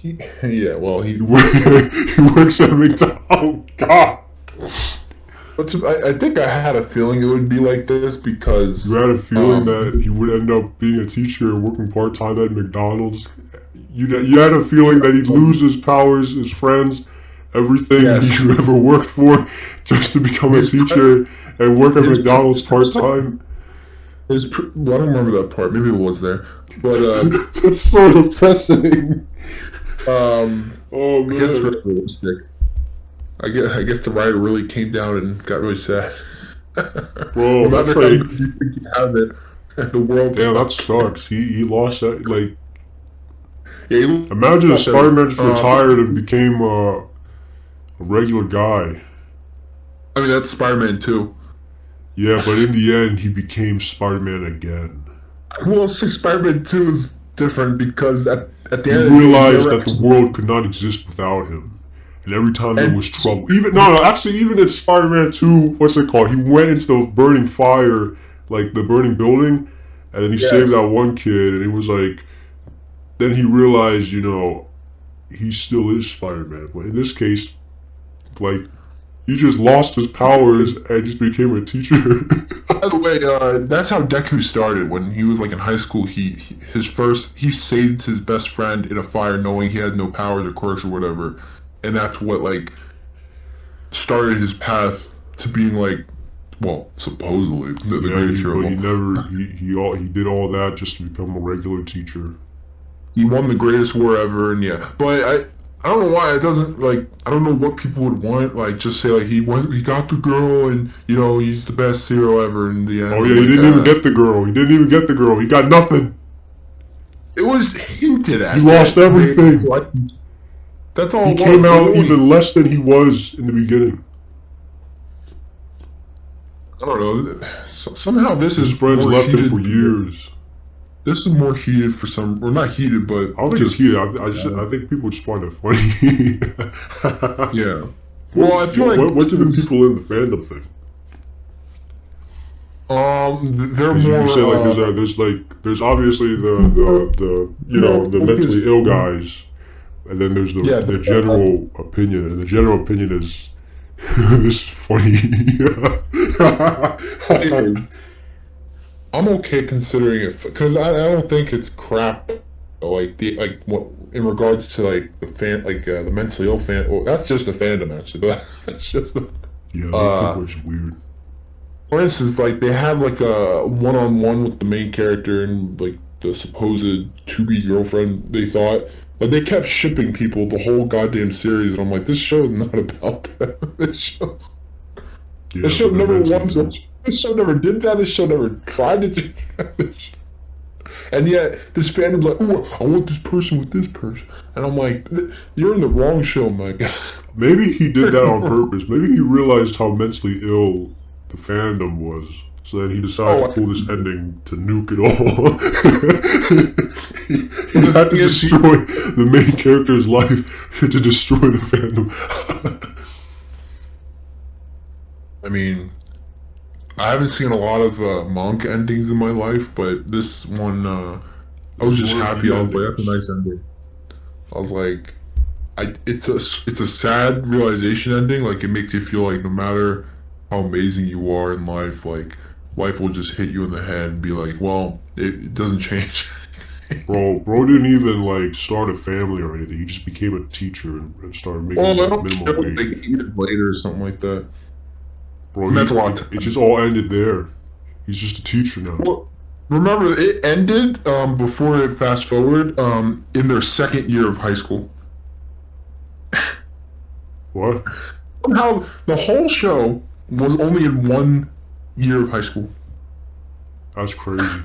Yeah, well, he works at McDonald's. God. But I think I had a feeling it would be like this You because had a feeling that he would end up being a teacher and working part time at McDonald's. You had a feeling that he'd lose his powers, his friends, everything he yes, ever worked for, just to become a his teacher and work at his McDonald's part time. well, I don't remember that part. Maybe it was there, but That's so depressing. Oh I guess man. it's realistic. I guess the writer really came down and got really sad. Bro, No that's matter how like, good you think you have it, the world damn, that sucks. sucks. He lost that. Like, Yeah, you imagine if lost everything. Spider-Man just retired and became a regular guy. I mean, that's Spider-Man too. Yeah, but in the end, he became Spider-Man again. Well, see, Spider-Man 2 is different because at the He end of the day, he realized never that the actually. world could not exist without him. And every time there And was trouble, even in Spider-Man 2, what's it called? He went into the burning fire, like the burning building, and then he saved yes, that one kid, and it was like, then he realized, he still is Spider-Man. But in this case, like, he just lost his powers and just became a teacher. by the way, that's how Deku started. When he was like in high school, he saved his best friend in a fire, knowing he had no powers or quirks or whatever, and that's what like started his path to being like, well, supposedly the Yeah, greatest hero but of he all. never he did all that just to become a regular teacher. He won the greatest war ever, and yeah. But I don't know why it doesn't like I don't know what people would want like just say like he got the girl and he's the best hero ever in the end. Oh I'm yeah, he like, didn't even get the girl. He didn't even get the girl. He got nothing. it was hinted at. He lost that everything. that's all He it was. came They out only- even less than he was in the beginning. I don't know. Somehow this His is friends more left him heated. for years. This is more heated for some, or not heated, but I don't think it's heated. I think people just find it funny. yeah. Well, I feel like what do the people in the fandom think? they're Because more. you said like there's obviously the mentally ill guys, and then there's Yeah, the general opinion, and the general opinion is this is funny. it is. I'm okay considering it because I don't think it's crap. Like what in regards to like the fan like the mentally ill fan. Well, that's just the fandom actually. That's just the. Yeah, those people are just weird. For instance, like they had like a one-on-one with the main character and like the supposed to-be girlfriend. They thought, but they kept shipping people the whole goddamn series, and I'm like, this show is not about that. Yeah, This show but never eventually- once. This show never did that. This show never tried to do that. And yet, this fandom's like, oh, I want this person with this person. And I'm like, you're in the wrong show, my guy. Maybe he did that on purpose. Maybe he realized how mentally ill the fandom was. So then he decided to pull this ending to nuke it all. he had to destroy the main character's life to destroy the fandom. I mean, I haven't seen a lot of manga endings in my life, but this one, I was just happy. I was like, that's a nice ending. I was like, it's a sad realization ending. Like it makes you feel like no matter how amazing you are in life, like life will just hit you in the head and be like, well, it doesn't change. Bro didn't even like start a family or anything. He just became a teacher and started making Well, I like, don't minimum know if wage. they eat it later or something like that. Bro, That's a lot of time. it just all ended there. He's just a teacher now. Well, remember, it ended before it fast forward in their second year of high school. What? Somehow, the whole show was only in 1 year of high school. That's crazy.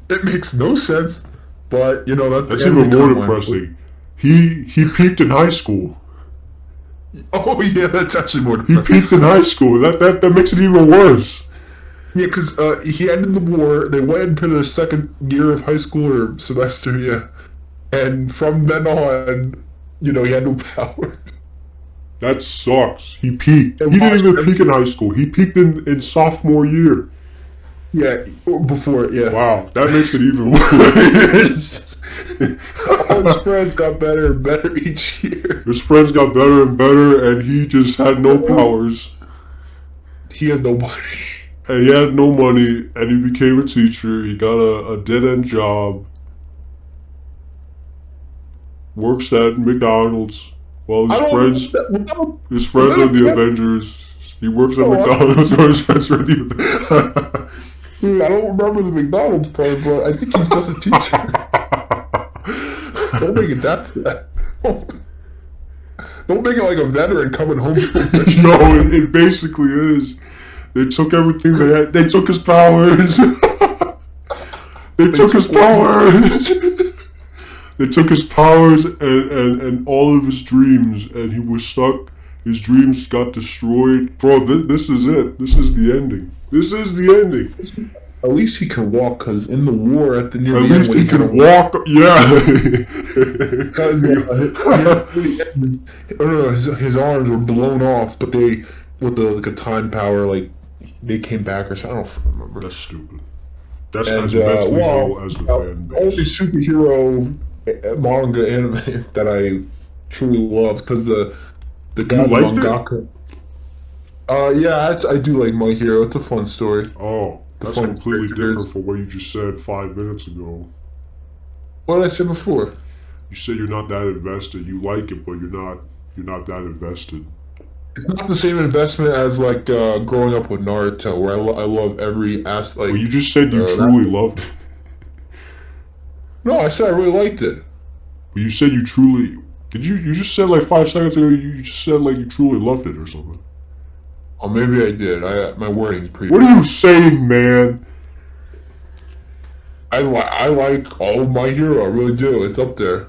It makes no sense, but that's That's the end even of the more timeline. depressing. He peaked in high school. Oh yeah, that's actually more He depressing. peaked in high school. That makes it even worse. Yeah, because he ended the war. They went into their second year of high school or semester, yeah. And from then on, he had no power. That sucks. He peaked. And He didn't even watch peak in high school. He peaked in sophomore year. Yeah, before, yeah. Wow, that makes it even worse. All his friends got better and better each year. His friends got better and better, and he just had no powers. he has nobody. And he had no money, and he became a teacher. He got a dead-end job. Works at McDonald's while I his don't. friends his friends are the that Avengers. He works at no, McDonald's while his friends are the dude, I don't remember the McDonald's part, but I think he's just a teacher. Don't make it that sad. Don't make it like a veteran coming home to a No, it basically is. They took everything they had. They took his powers. They took his powers. They took his powers and all of his dreams, and he was stuck. His dreams got destroyed. Bro, this is it. This is the ending. This is the ending. At least he can walk, because in the war at the near At the end, least when he kinda can walk. Yeah. Because his arms were blown off, but they, with the like a time power, like they came back or something. I don't remember. That's stupid. That's And as mentally well, ill as the fan only base. superhero manga anime that I truly love, because the guy the liked it? mangaka. Yeah, I do like My Hero. It's a fun story. Oh, that's fun completely characters. different from what you just said 5 minutes ago. What did I say before? You said you're not that invested. You like it, but you're not that invested. It's not the same investment as like growing up with Naruto, where I love every aspect. Like, Well, you just said you that- truly loved it. No, I said I really liked it. But you said you truly. Did you? You just said like 5 seconds ago. You just said like you truly loved it or something. Oh, maybe I did. My wording's pretty. What are you saying, man? I like all of My Hero. I really do. It's up there.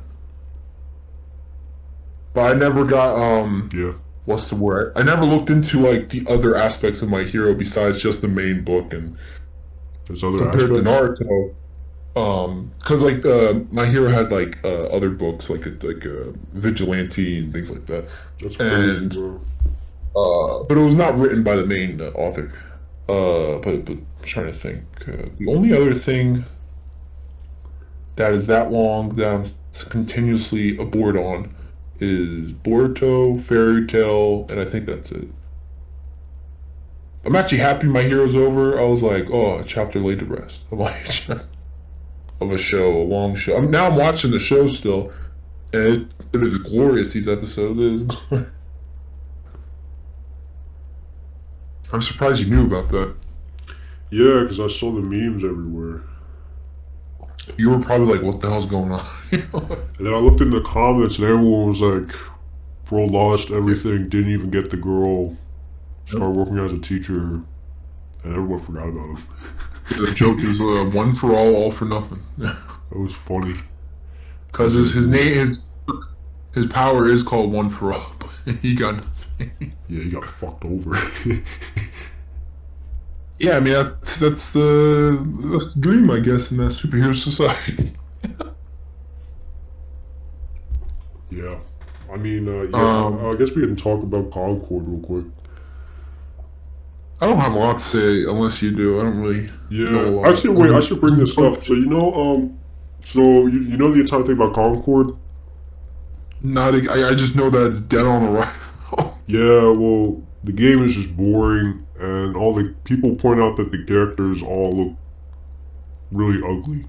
But I never got Yeah. what's the word? I never looked into like the other aspects of My Hero besides just the main book, and There's other compared to aspects. Naruto, because like My Hero had like other books like Vigilante and things like that. That's crazy, and- bro. But it was not written by the main author. But I'm trying to think. The only other thing that is that long that I'm continuously aboard on is Boruto, Fairy Tail, and I think that's it. I'm actually happy My Hero's over. I was like, oh, a chapter laid to rest. I'm like, of a show, a long show. Now I'm watching the show still, and it is glorious. These episodes, it is glorious. I'm surprised you knew about that. Yeah, because I saw the memes everywhere. You were probably like, what the hell's going on? And then I looked in the comments and everyone was like, bro lost everything, didn't even get the girl, started working as a teacher, and everyone forgot about him. The joke is one for all for nothing. That was funny. Because his name, his power is called one for all, but he got nothing. Yeah, he got fucked over. Yeah, I mean that's the dream, I guess, in that superhero society. Yeah. I mean, Um, I guess we can talk about Concord real quick. I don't have a lot to say unless you do. I don't really know a Yeah. lot. Actually, wait, I should bring this up. So, you know the entire thing about Concord? Not. I just know that it's dead on arrival. Yeah, well, the game is just boring, and all the people point out that the characters all look really ugly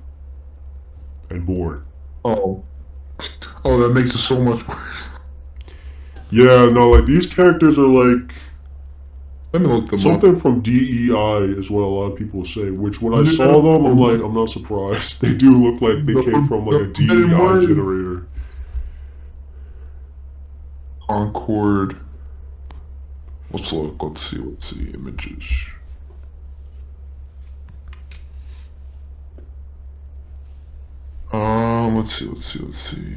and boring. Oh, that makes it so much worse. Yeah, no, like these characters are like Let me look them up. something from DEI is what a lot of people say. Which when I saw them, I'm like, I'm not surprised. They do look like they came from like a DEI generator. Concord. Let's look. Let's see. Images. Let's see.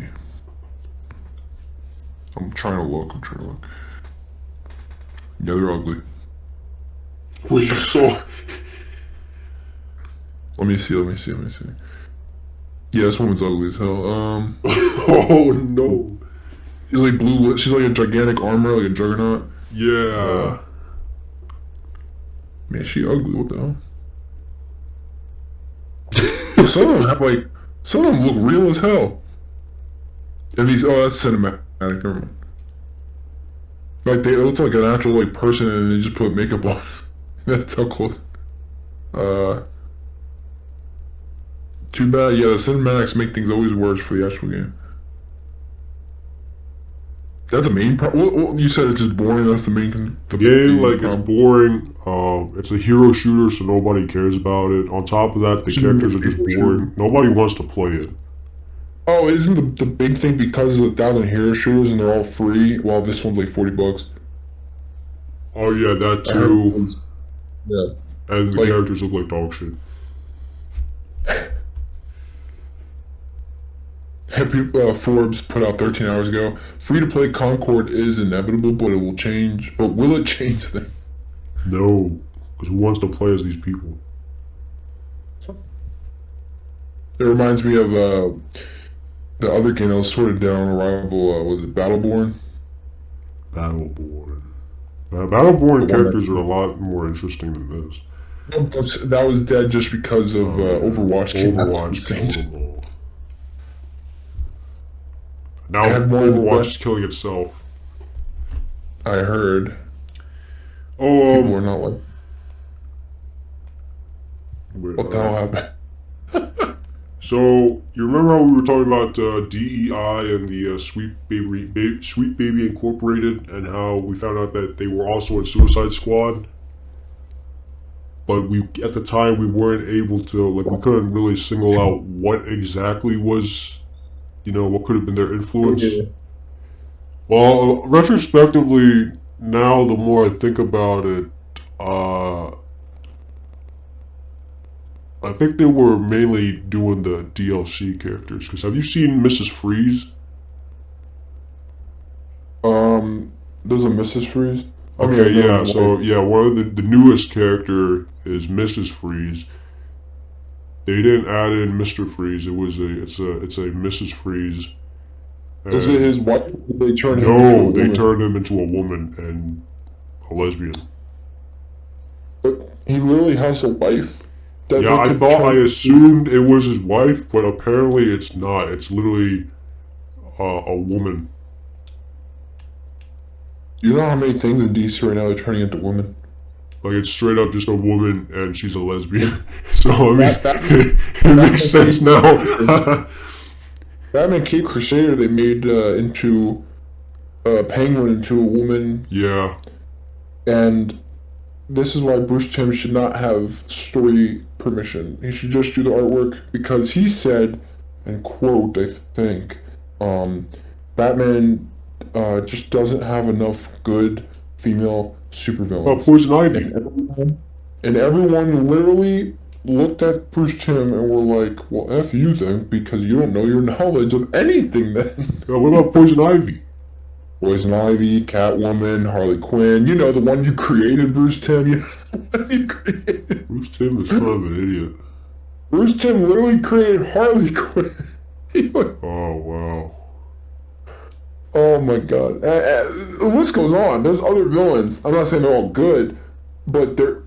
I'm trying to look. Yeah, they're ugly. Wait, you saw? Let me see. Yeah, this woman's ugly as hell. Oh no. She's like blue. She's like a gigantic armor, like a juggernaut. Yeah. Man, she ugly. What the hell? Some of them have like. Some of them look real as hell. And these. Oh, that's cinematic. Never mind. Like they look like an actual like person, and they just put makeup on. That's so close. Uh, Too bad. Yeah, the cinematics make things always worse for the actual game. Is that the main problem? Well, you said it's just boring. That's the main The game, the like, it's problem. boring. It's a hero shooter, so nobody cares about it. On top of that, the characters are just boring. Nobody wants to play it. Oh, isn't the big thing because of the 1,000 hero shooters and they're all free? While this one's like $40. Oh yeah, that I heard. too. Yeah. And the Like, characters look like dog shit. Forbes put out 13 hours ago. Free-to-play Concord is inevitable, but it will change. But will it change things? No, because who wants to play as these people? It reminds me of the other game that was sorted down on arrival. Was it Battleborn? Battleborn. Battleborn The one characters are a lot more interesting than this. that was dead just because of Overwatch. Overwatch killed them all. Now had more Overwatch is killing itself. I heard. Oh, People were not like, what the hell happened? So you remember how we were talking about DEI and the Sweet Baby Incorporated, and how we found out that they were also in Suicide Squad, but we at the time we weren't able to, like, we couldn't really single out what exactly was, what could have been their influence. Yeah. Well, retrospectively, now the more I think about it, I think they were mainly doing the DLC characters. Because have you seen Mrs. Freeze? There's a Mrs. Freeze. Okay, yeah. So yeah, one of the newest character is Mrs. Freeze. They didn't add in Mr. Freeze. It's a Mrs. Freeze. Is it his wife? Did they turn him into a No, woman? they turned him into a woman and a lesbian. But he literally has a wife. Yeah, I assumed it was his wife, but apparently it's not. It's literally a woman. You know how many things in DC right now are turning into women? Like, it's straight up just a woman and she's a lesbian. So, I mean, That it makes sense now. Batman Cape Crusader, they made into Penguin into a woman, Yeah. and this is why Bruce Timm should not have story permission. He should just do the artwork because he said, and quote, I think, Batman just doesn't have enough good female supervillains. Poison Ivy. And everyone literally looked at Bruce Timm and were like, well, F you then, because you don't know your knowledge of anything then. Yeah, what about Poison Ivy? Poison Ivy, Catwoman, Harley Quinn, the one you created, Bruce Timm, the one you created. Bruce Timm is kind of an idiot. Bruce Timm literally created Harley Quinn. Oh, wow. Oh my god. The list goes on. There's other villains. I'm not saying they're all good, but there's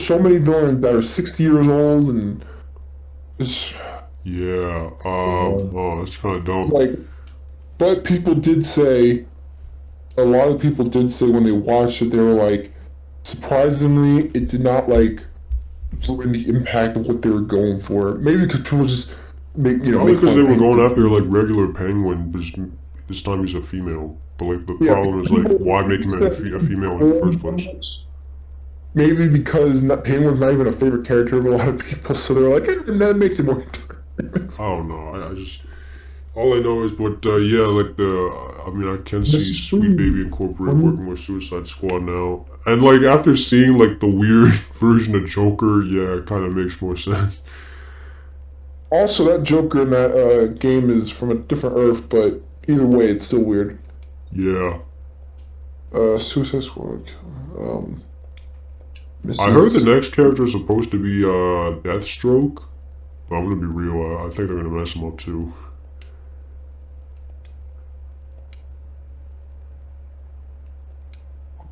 so many villains that are 60 years old and it's... Yeah, that's kind of dumb. Like, but people did say, a lot of people did say when they watched it, they were like, surprisingly, it did not, like, ruin the impact of what they were going for. Maybe because people just make, Probably because they were going after, like, regular Penguin, but this time he's a female. But, like, the problem is, like, why make him a female in the first place? Maybe because Penguin's not even a favorite character of a lot of people, so they're like, that makes it more interesting. I don't know, all I know is, but yeah, like I can see Sweet Baby Incorporated working with Suicide Squad now. And, like, after seeing, like, the weird version of Joker, yeah, it kind of makes more sense. Also, that Joker in that game is from a different Earth, but either way, it's still weird. Yeah. Suicide Squad. I heard the next character is supposed to be Deathstroke, but I'm gonna be real, I think they're gonna mess him up too.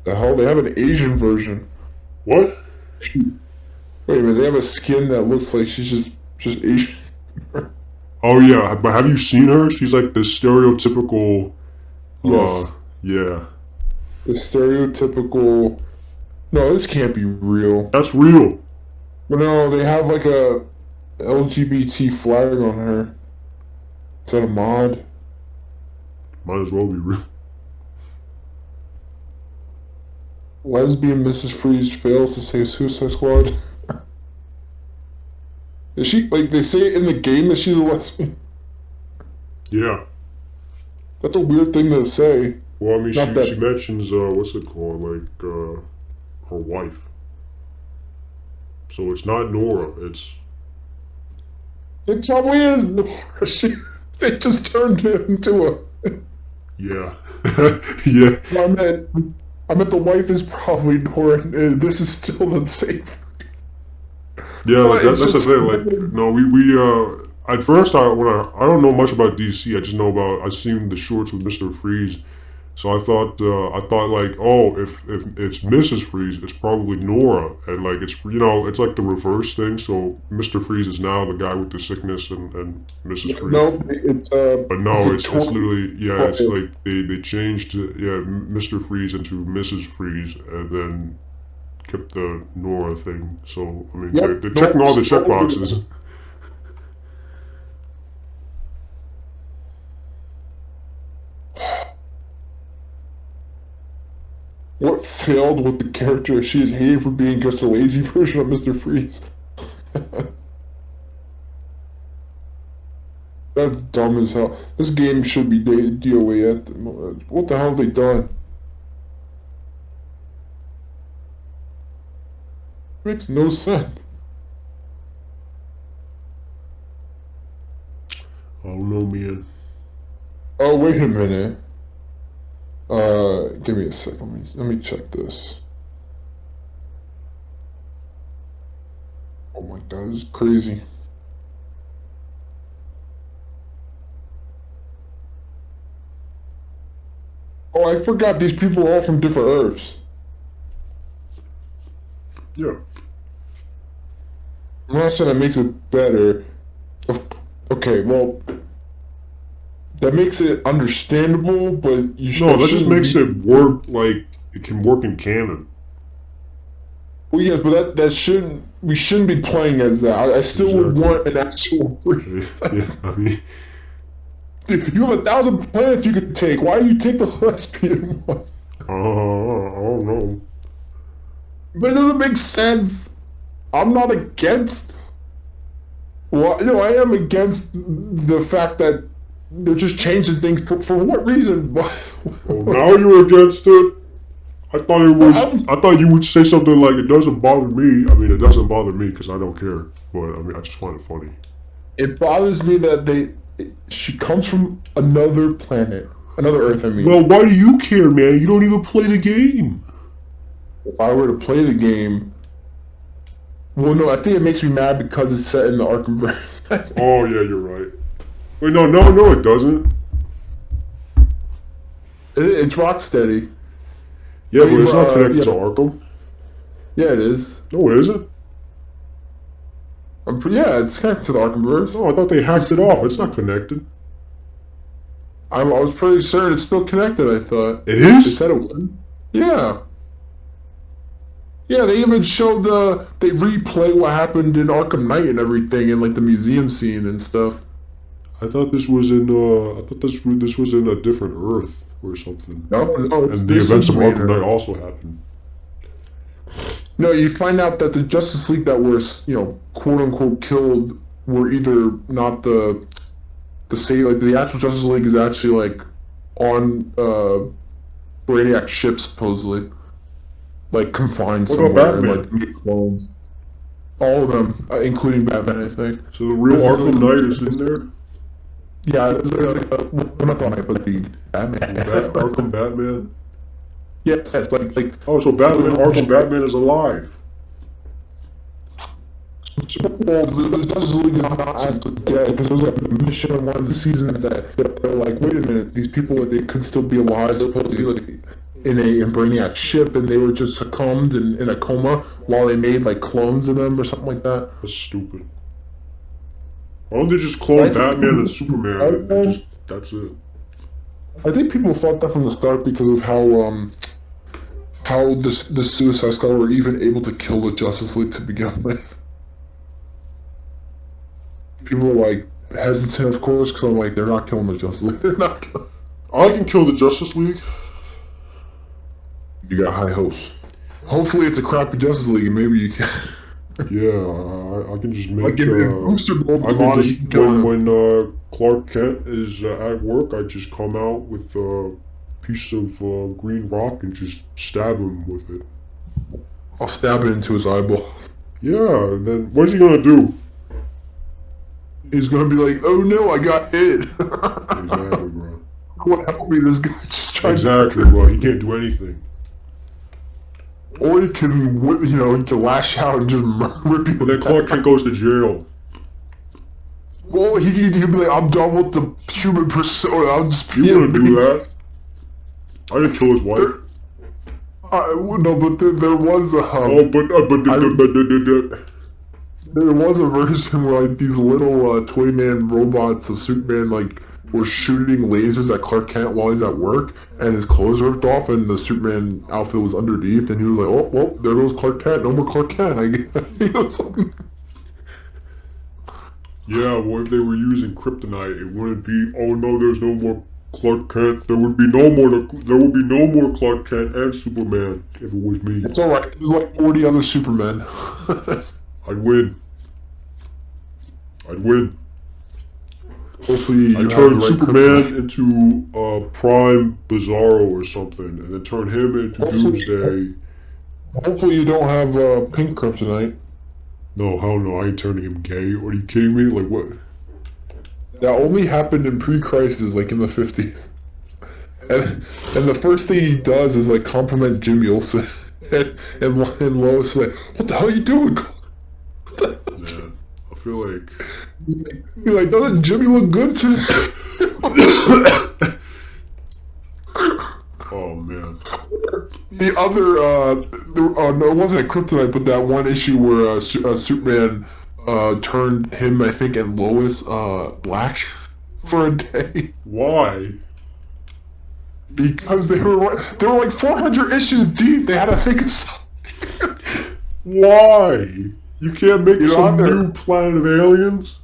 The hell? They have an Asian version. What? Wait a minute, they have a skin that looks like she's just Asian. Oh yeah, but have you seen her? She's like the stereotypical. Yes. Yeah. The stereotypical No, this can't be real. That's real. But no, they have like a LGBT flag on her. Is that a mod? Might as well be real. Lesbian Mrs. Freeze fails to save Suicide Squad. Is she, like, they say in the game that she's a lesbian? Yeah. That's a weird thing to say. Well, I mean, Not she mentions, what's it called? Like, her wife. So it's not Nora, it's... It probably is Nora. They just turned him into a... Yeah. Yeah. I meant the wife is probably Nora, and this is still the same. Yeah, like that's the thing. Like, no, at first I don't know much about DC. I just know I've seen the shorts with Mr. Freeze, so I thought like, oh, if it's Mrs. Freeze, it's probably Nora, and like it's like the reverse thing. So Mr. Freeze is now the guy with the sickness, and Mrs. Freeze. No, it's But no, it's literally it's like they changed Mr. Freeze into Mrs. Freeze, and then kept the Nora thing. So I mean, they're checking all the check boxes. What failed with the character she is hated for being just a lazy version of Mr. Freeze. That's dumb as hell. This game should be DOA at the moment. What the hell have they done? Makes no sense. Oh no, man. Oh, wait a minute. Give me a sec. Let me check this. Oh my god, this is crazy. Oh, I forgot these people are all from different Earths. Yeah. I'm not saying that makes it better. Okay, well, that makes it understandable, but you should. No, that just makes it work like it can work in canon. Well, yes, but that shouldn't. We shouldn't be playing as that. I still would want an actual. Yeah, I mean. You have 1,000 planets you could take. Why do you take the lesbian one? I don't know. But it doesn't make sense. I'm not against. Well, I am against the fact that they're just changing things. For what reason? Well, now you're against it. I thought I thought you would say something like, "It doesn't bother me." I mean, it doesn't bother me because I don't care. But I mean, I just find it funny. It bothers me that she comes from another planet, another Earth. I mean. Well, why do you care, man? You don't even play the game. If I were to play the game, well, no, I think it makes me mad because it's set in the Arkham verse. Oh yeah, you're right. Wait, no, it doesn't. It's Rocksteady. Yeah, but it's not connected to Arkham. Yeah, it is. No, it isn't. Yeah, it's connected to the Arkham verse. No, I thought they hacked it off. It's not connected. I was pretty certain it's still connected. I thought it is. They said it was. Yeah. Yeah, they even showed they replay what happened in Arkham Knight and everything, and like the museum scene and stuff. I thought this was in this was in a different Earth or something. No, and the events of Arkham Knight also happened. No, you find out that the Justice League that were, quote unquote killed were either not the actual Justice League is actually like on Brainiac ship supposedly, like confined somewhere and like make clones. All of them, including Batman, I think. So the real Arkham Knight is in there. Yeah, not the Knight, but the Batman. Arkham Batman. Yes, like. Oh, so Arkham Batman is alive. Well, the Justice League is not actually dead because there was like a mission in one of the seasons that they're like, wait a minute, these people they could still be alive, supposedly like in Brainiac ship, and they were just succumbed in a coma while they made like clones of them or something like that. That's stupid. Why don't they just clone Batman and Superman? That's it. I think people thought that from the start because of how how the Suicide Squad were even able to kill the Justice League to begin with. People were like hesitant, of course, because I'm like, they're not killing the Justice League. They're not. I can kill the Justice League. You got high hopes. Hopefully, it's a crappy Justice League, and maybe you can. Yeah, I can just make. Like if Booster Gold I was can on it, just you can kill him. when Clark Kent is at work, I just come out with a piece of green rock and just stab him with it. I'll stab it into his eyeball. Yeah, and then what's he gonna do? He's gonna be like, "Oh no, I got hit." Exactly, bro. What help me? This guy just tried. Exactly, bro. He can't do anything. Or he can, he can lash out and just rip you. And then Clark Kent goes to jail. Well, he'd be like, "I'm done with the human persona. I'm just." He wouldn't do that. I didn't kill his wife. No, but there was a. There was a version where like these little toy man robots of Superman like were shooting lasers at Clark Kent while he's at work, and his clothes ripped off, and the Superman outfit was underneath, and he was like, "Oh, well, there goes Clark Kent. No more Clark Kent." I guess. Yeah, well, if they were using kryptonite, it wouldn't be. Oh no, there's no more Clark Kent. There would be no more Clark Kent and Superman if it was me. It's alright. There's like 40 other Supermen. I'd win. Hopefully, I'd turn Superman into Prime Bizarro or something, and then turn him into Doomsday. Hopefully, you don't have pink kryptonite. No, hell no, I ain't turning him gay. Are you kidding me? Like, what? That only happened in pre-crisis, like in the 50s. And the first thing he does is like compliment Jimmy Olsen. And Lois is like, "What the hell are you doing?" Man, I feel like... You're like, "Doesn't Jimmy look good today?" Oh, man. The other, no, it wasn't a kryptonite, but that one issue where Superman turned him, I think, and Lois black for a day. Why? Because they were like 400 issues deep. They had to think of something. Why? You can't make some new planet of aliens?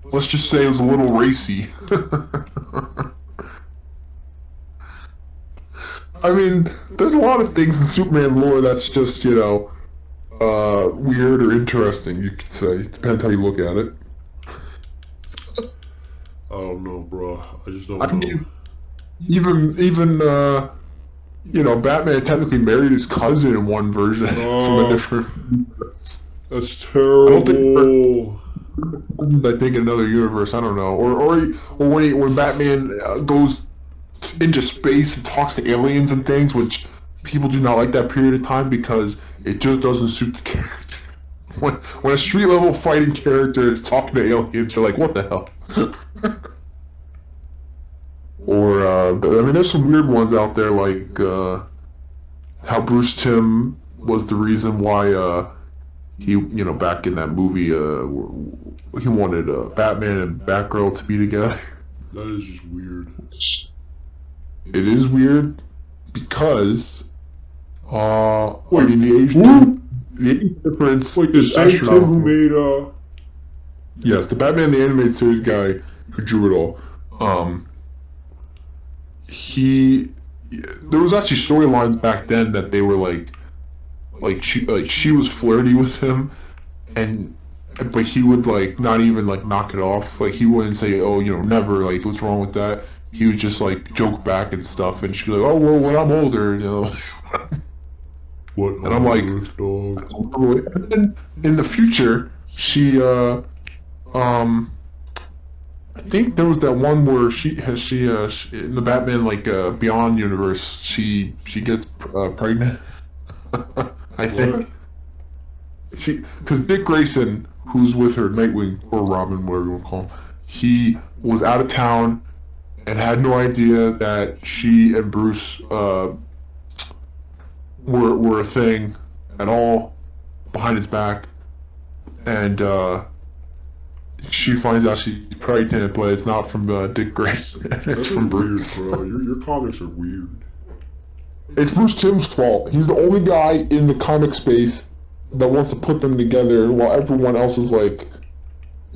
Let's just say it was a little racy. I mean, there's a lot of things in Superman lore that's just, weird or interesting, you could say. It depends how you look at it. I don't know, bro. I just don't know. Mean, even Batman technically married his cousin in one version from a different universe. That's terrible. Cousins, I think, in another universe. I don't know. Or when Batman goes into space and talks to aliens and things, which people do not like that period of time because it just doesn't suit the character. When a street level fighting character is talking to aliens, you're like, what the hell? Or I mean, there's some weird ones out there, like how Bruce Timm was the reason why he, back in that movie, he wanted Batman and Batgirl to be together. That is just weird. It is weird because wait, I mean, the age difference. Wait, the same Tim who made Yes, the Batman the Animated Series guy who drew it all. There was actually storylines back then that they were like she was flirty with him, but he would like not even like knock it off. Like he wouldn't say, "Oh, never." Like, what's wrong with that? He would just like joke back and stuff, and she'd be like, "Oh, well, when I'm older, What? And I'm like, dog. And then in the future, she I think there was that one where she in the Batman Beyond universe, she gets pregnant. I think because Dick Grayson, who's with her, Nightwing or Robin, whatever you want to call him, he was out of town and had no idea that she and Bruce were a thing at all behind his back, and she finds out she's pregnant, but it's not from Dick Grayson. That's It's just from weird, Bruce. bro. Your comics are weird. It's Bruce Timm's fault. He's the only guy in the comic space that wants to put them together, while everyone else is like,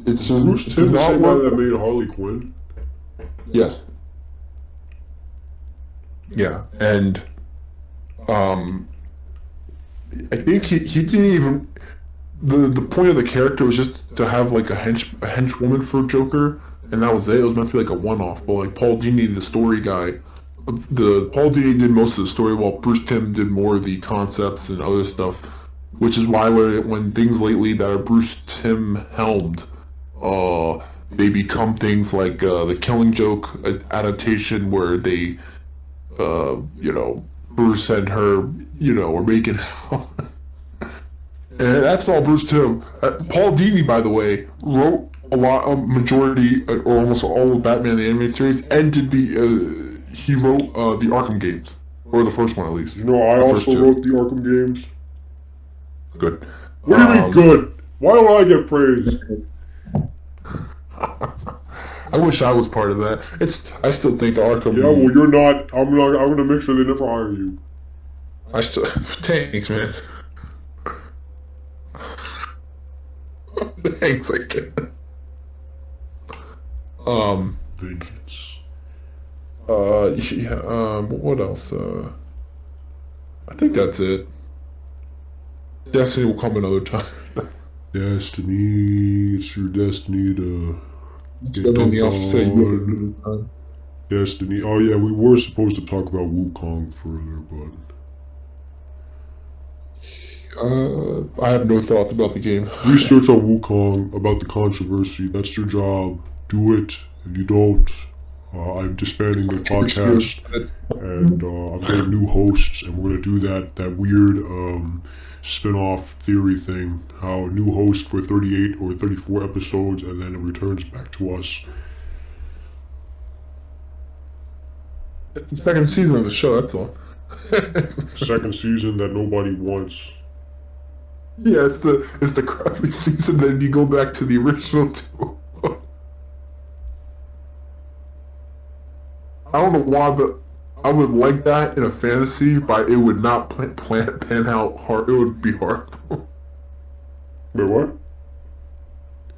it's just Bruce does Timm, the not same guy work. that made Harley Quinn. Yes. Yeah, and I think he didn't even. The point of the character was just to have like a henchwoman for Joker, and that was it. It was meant to be like a one-off. But like Paul Dini, the story guy, the Paul Dini did most of the story, while Bruce Timm did more of the concepts and other stuff. Which is why when things lately that are Bruce Timm helmed, they become things like the Killing Joke adaptation, where they, Bruce and her, were making. And that's all Bruce Timm. Paul Dini, by the way, wrote a majority, or almost all of Batman the Animated Series, and he wrote the Arkham games, or the first one at least. You know, I also wrote the Arkham games. Good. What do you mean good? Why don't I get praise? I wish I was part of that. I still think Arkham. Yeah, well, you're not. I'm gonna make sure they never hire you. Thanks, man. Thanks, I guess. Vengeance. Yeah, what else? I think that's it. Destiny will come another time. Destiny, it's your destiny to get Anything else to say? on. Destiny. Oh yeah, we were supposed to talk about Wukong further, but I have no thoughts about the game. research on Wukong about the controversy. That's your job. Do it. If you don't, I'm disbanding the podcast, and I'm getting new hosts, and we're gonna do that weird spin-off theory thing. How a new host for 38 or 34 episodes, and then it returns back to us. It's the second season of the show. That's all. Second season that nobody wants. Yeah, it's the crappy season. Then you go back to the original too. I don't know why, but I would like that in a fantasy, but it would not pan out hard. It would be hard. Wait, what?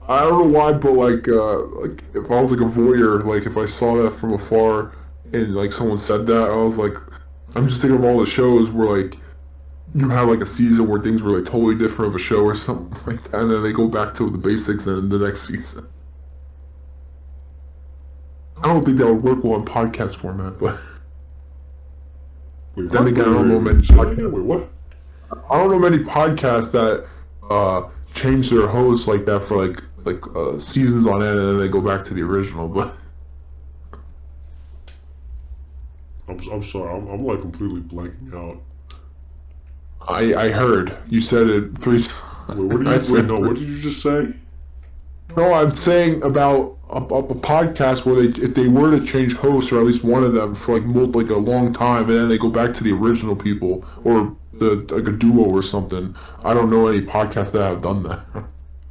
I don't know why, but like if I was like a voyeur, like if I saw that from afar and like someone said that, I was like, I'm just thinking of all the shows where like you have like a season where things were like totally different of a show or something like that, and then they go back to the basics in the next season. I don't think that would work well in podcast format, but Wait, then what? again, I don't know many Say that podcasts. again? Wait, what? I don't know many podcasts that change their hosts like that for like seasons on end, and then they go back to the original. But I'm sorry. I'm like completely blanking out. I heard you said it 3 times. Wait, what did you? Wait, no. What did you just say? No, I'm saying about a podcast where if they were to change hosts, or at least one of them, for like a long time, and then they go back to the original people, or like a duo or something. I don't know any podcasts that have done that.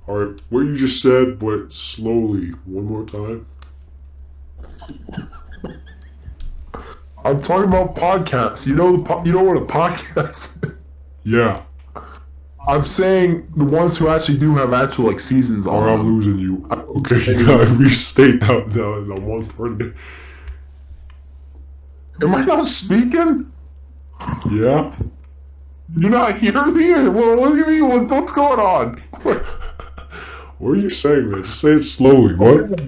All right, what you just said, but slowly. One more time. I'm talking about podcasts. You know what a podcast is? Yeah. I'm saying the ones who actually do have actual like seasons on Or I'm them. losing you. Okay, you gotta restate that the one part. Am I not speaking? Yeah. You not hear me? Well, what do you mean? What's going on? What are you saying, man? Just say it slowly. What?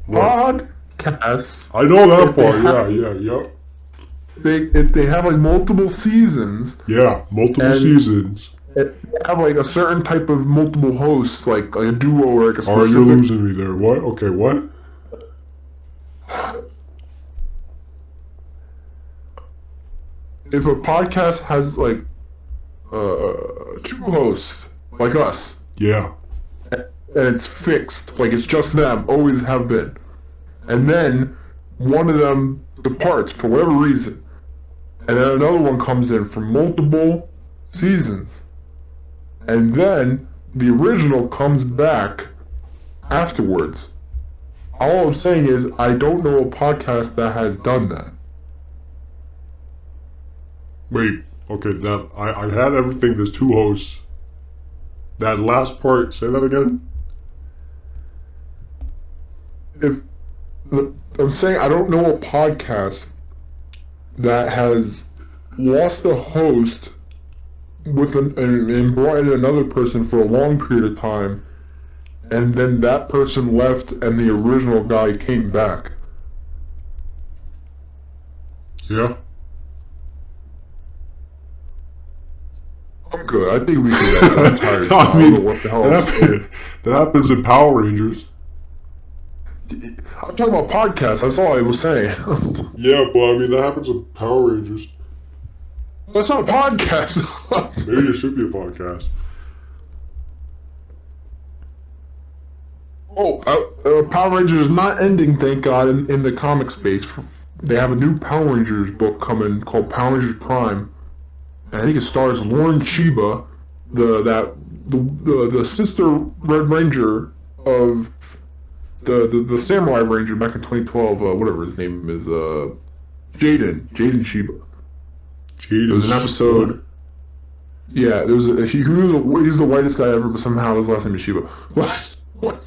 Podcasts. I know that If they part. have- Yeah. If they have like multiple seasons, Yeah, multiple And- seasons. if they have like a certain type of multiple hosts, like a duo or like a Alright, you're specific. losing me there. What? Okay, what? If a podcast has like 2 hosts, like us, Yeah. and it's fixed, like it's just them, always have been, and then one of them departs for whatever reason, and then another one comes in for multiple seasons, and then the original comes back afterwards. All I'm saying is I don't know a podcast that has done that. Wait, okay, that I had everything. There's two hosts. That last part, say that again? If I'm saying I don't know a podcast that has lost a host with and brought in another person for a long period of time, and then that person left and the original guy came back. Yeah. I'm good. I think we can. I'm tired. I mean, don't know what the hell I'm saying. that happens in Power Rangers. I'm talking about podcasts. That's all I was saying. Yeah, but I mean, that happens in Power Rangers. That's not a podcast. Maybe it should be a podcast. Power Rangers is not ending, thank God, in the comic space. They have a new Power Rangers book coming called Power Rangers Prime. And I think it stars Lauren Chiba, the sister Red Ranger of the Samurai Ranger back in 2012. Whatever his name is, Jaden Chiba. There was an episode. Yeah, there was he's the whitest guy ever, but somehow his last name is Chiba. What?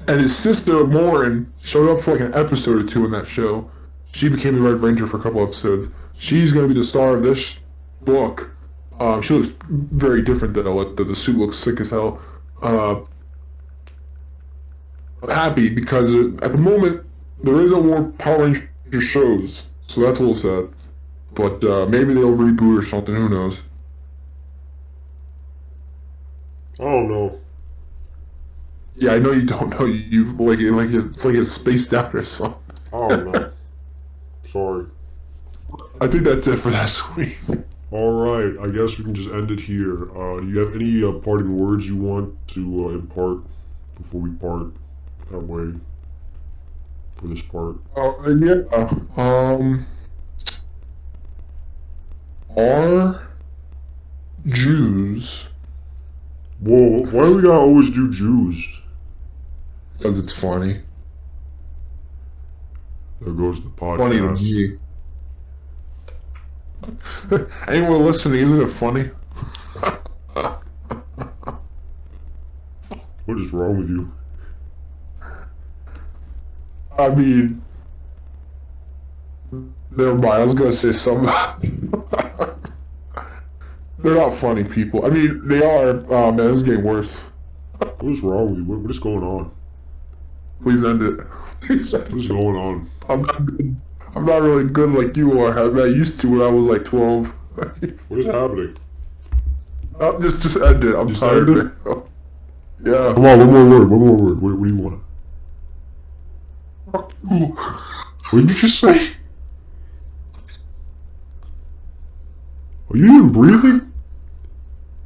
And his sister Lauren showed up for like an episode or two in that show. She became the Red Ranger for a couple episodes. She's gonna be the star of this book. She looks very different though. The suit looks sick as hell. I'm happy because at the moment there is no more Power Ranger shows, so that's a little sad. But maybe they'll reboot or something. Who knows? I don't know. Yeah, I know you don't know. You it's like it's spaced out or something. I don't know. Sorry. I think that's it for this week. Alright, I guess we can just end it here. Do you have any parting words you want to impart before we part that way for this part? Are Jews... Whoa, why do we gotta always do Jews? Because it's funny. There goes the podcast. Funny to me. Anyone listening, isn't it funny? What is wrong with you? I mean... Never mind, I was gonna say something. They're not funny people. I mean, they are. Oh man, this is getting worse. What is wrong with you? What is going on? Please end it. Please end it. What is going on? I'm not good. I'm not really good like you are. I used to when I was like 12. What is happening? Just end it. I'm Just tired. end it? Yeah. Come on, one more word. One more word. What do you want? What did you just say? Are you even breathing?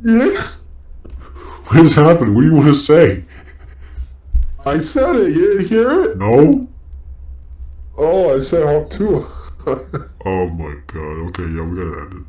Yeah. What is happening? What do you want to say? I said it. You didn't hear it? No? Oh, I said Hawk too. Oh my god. Okay, yeah, we gotta end it.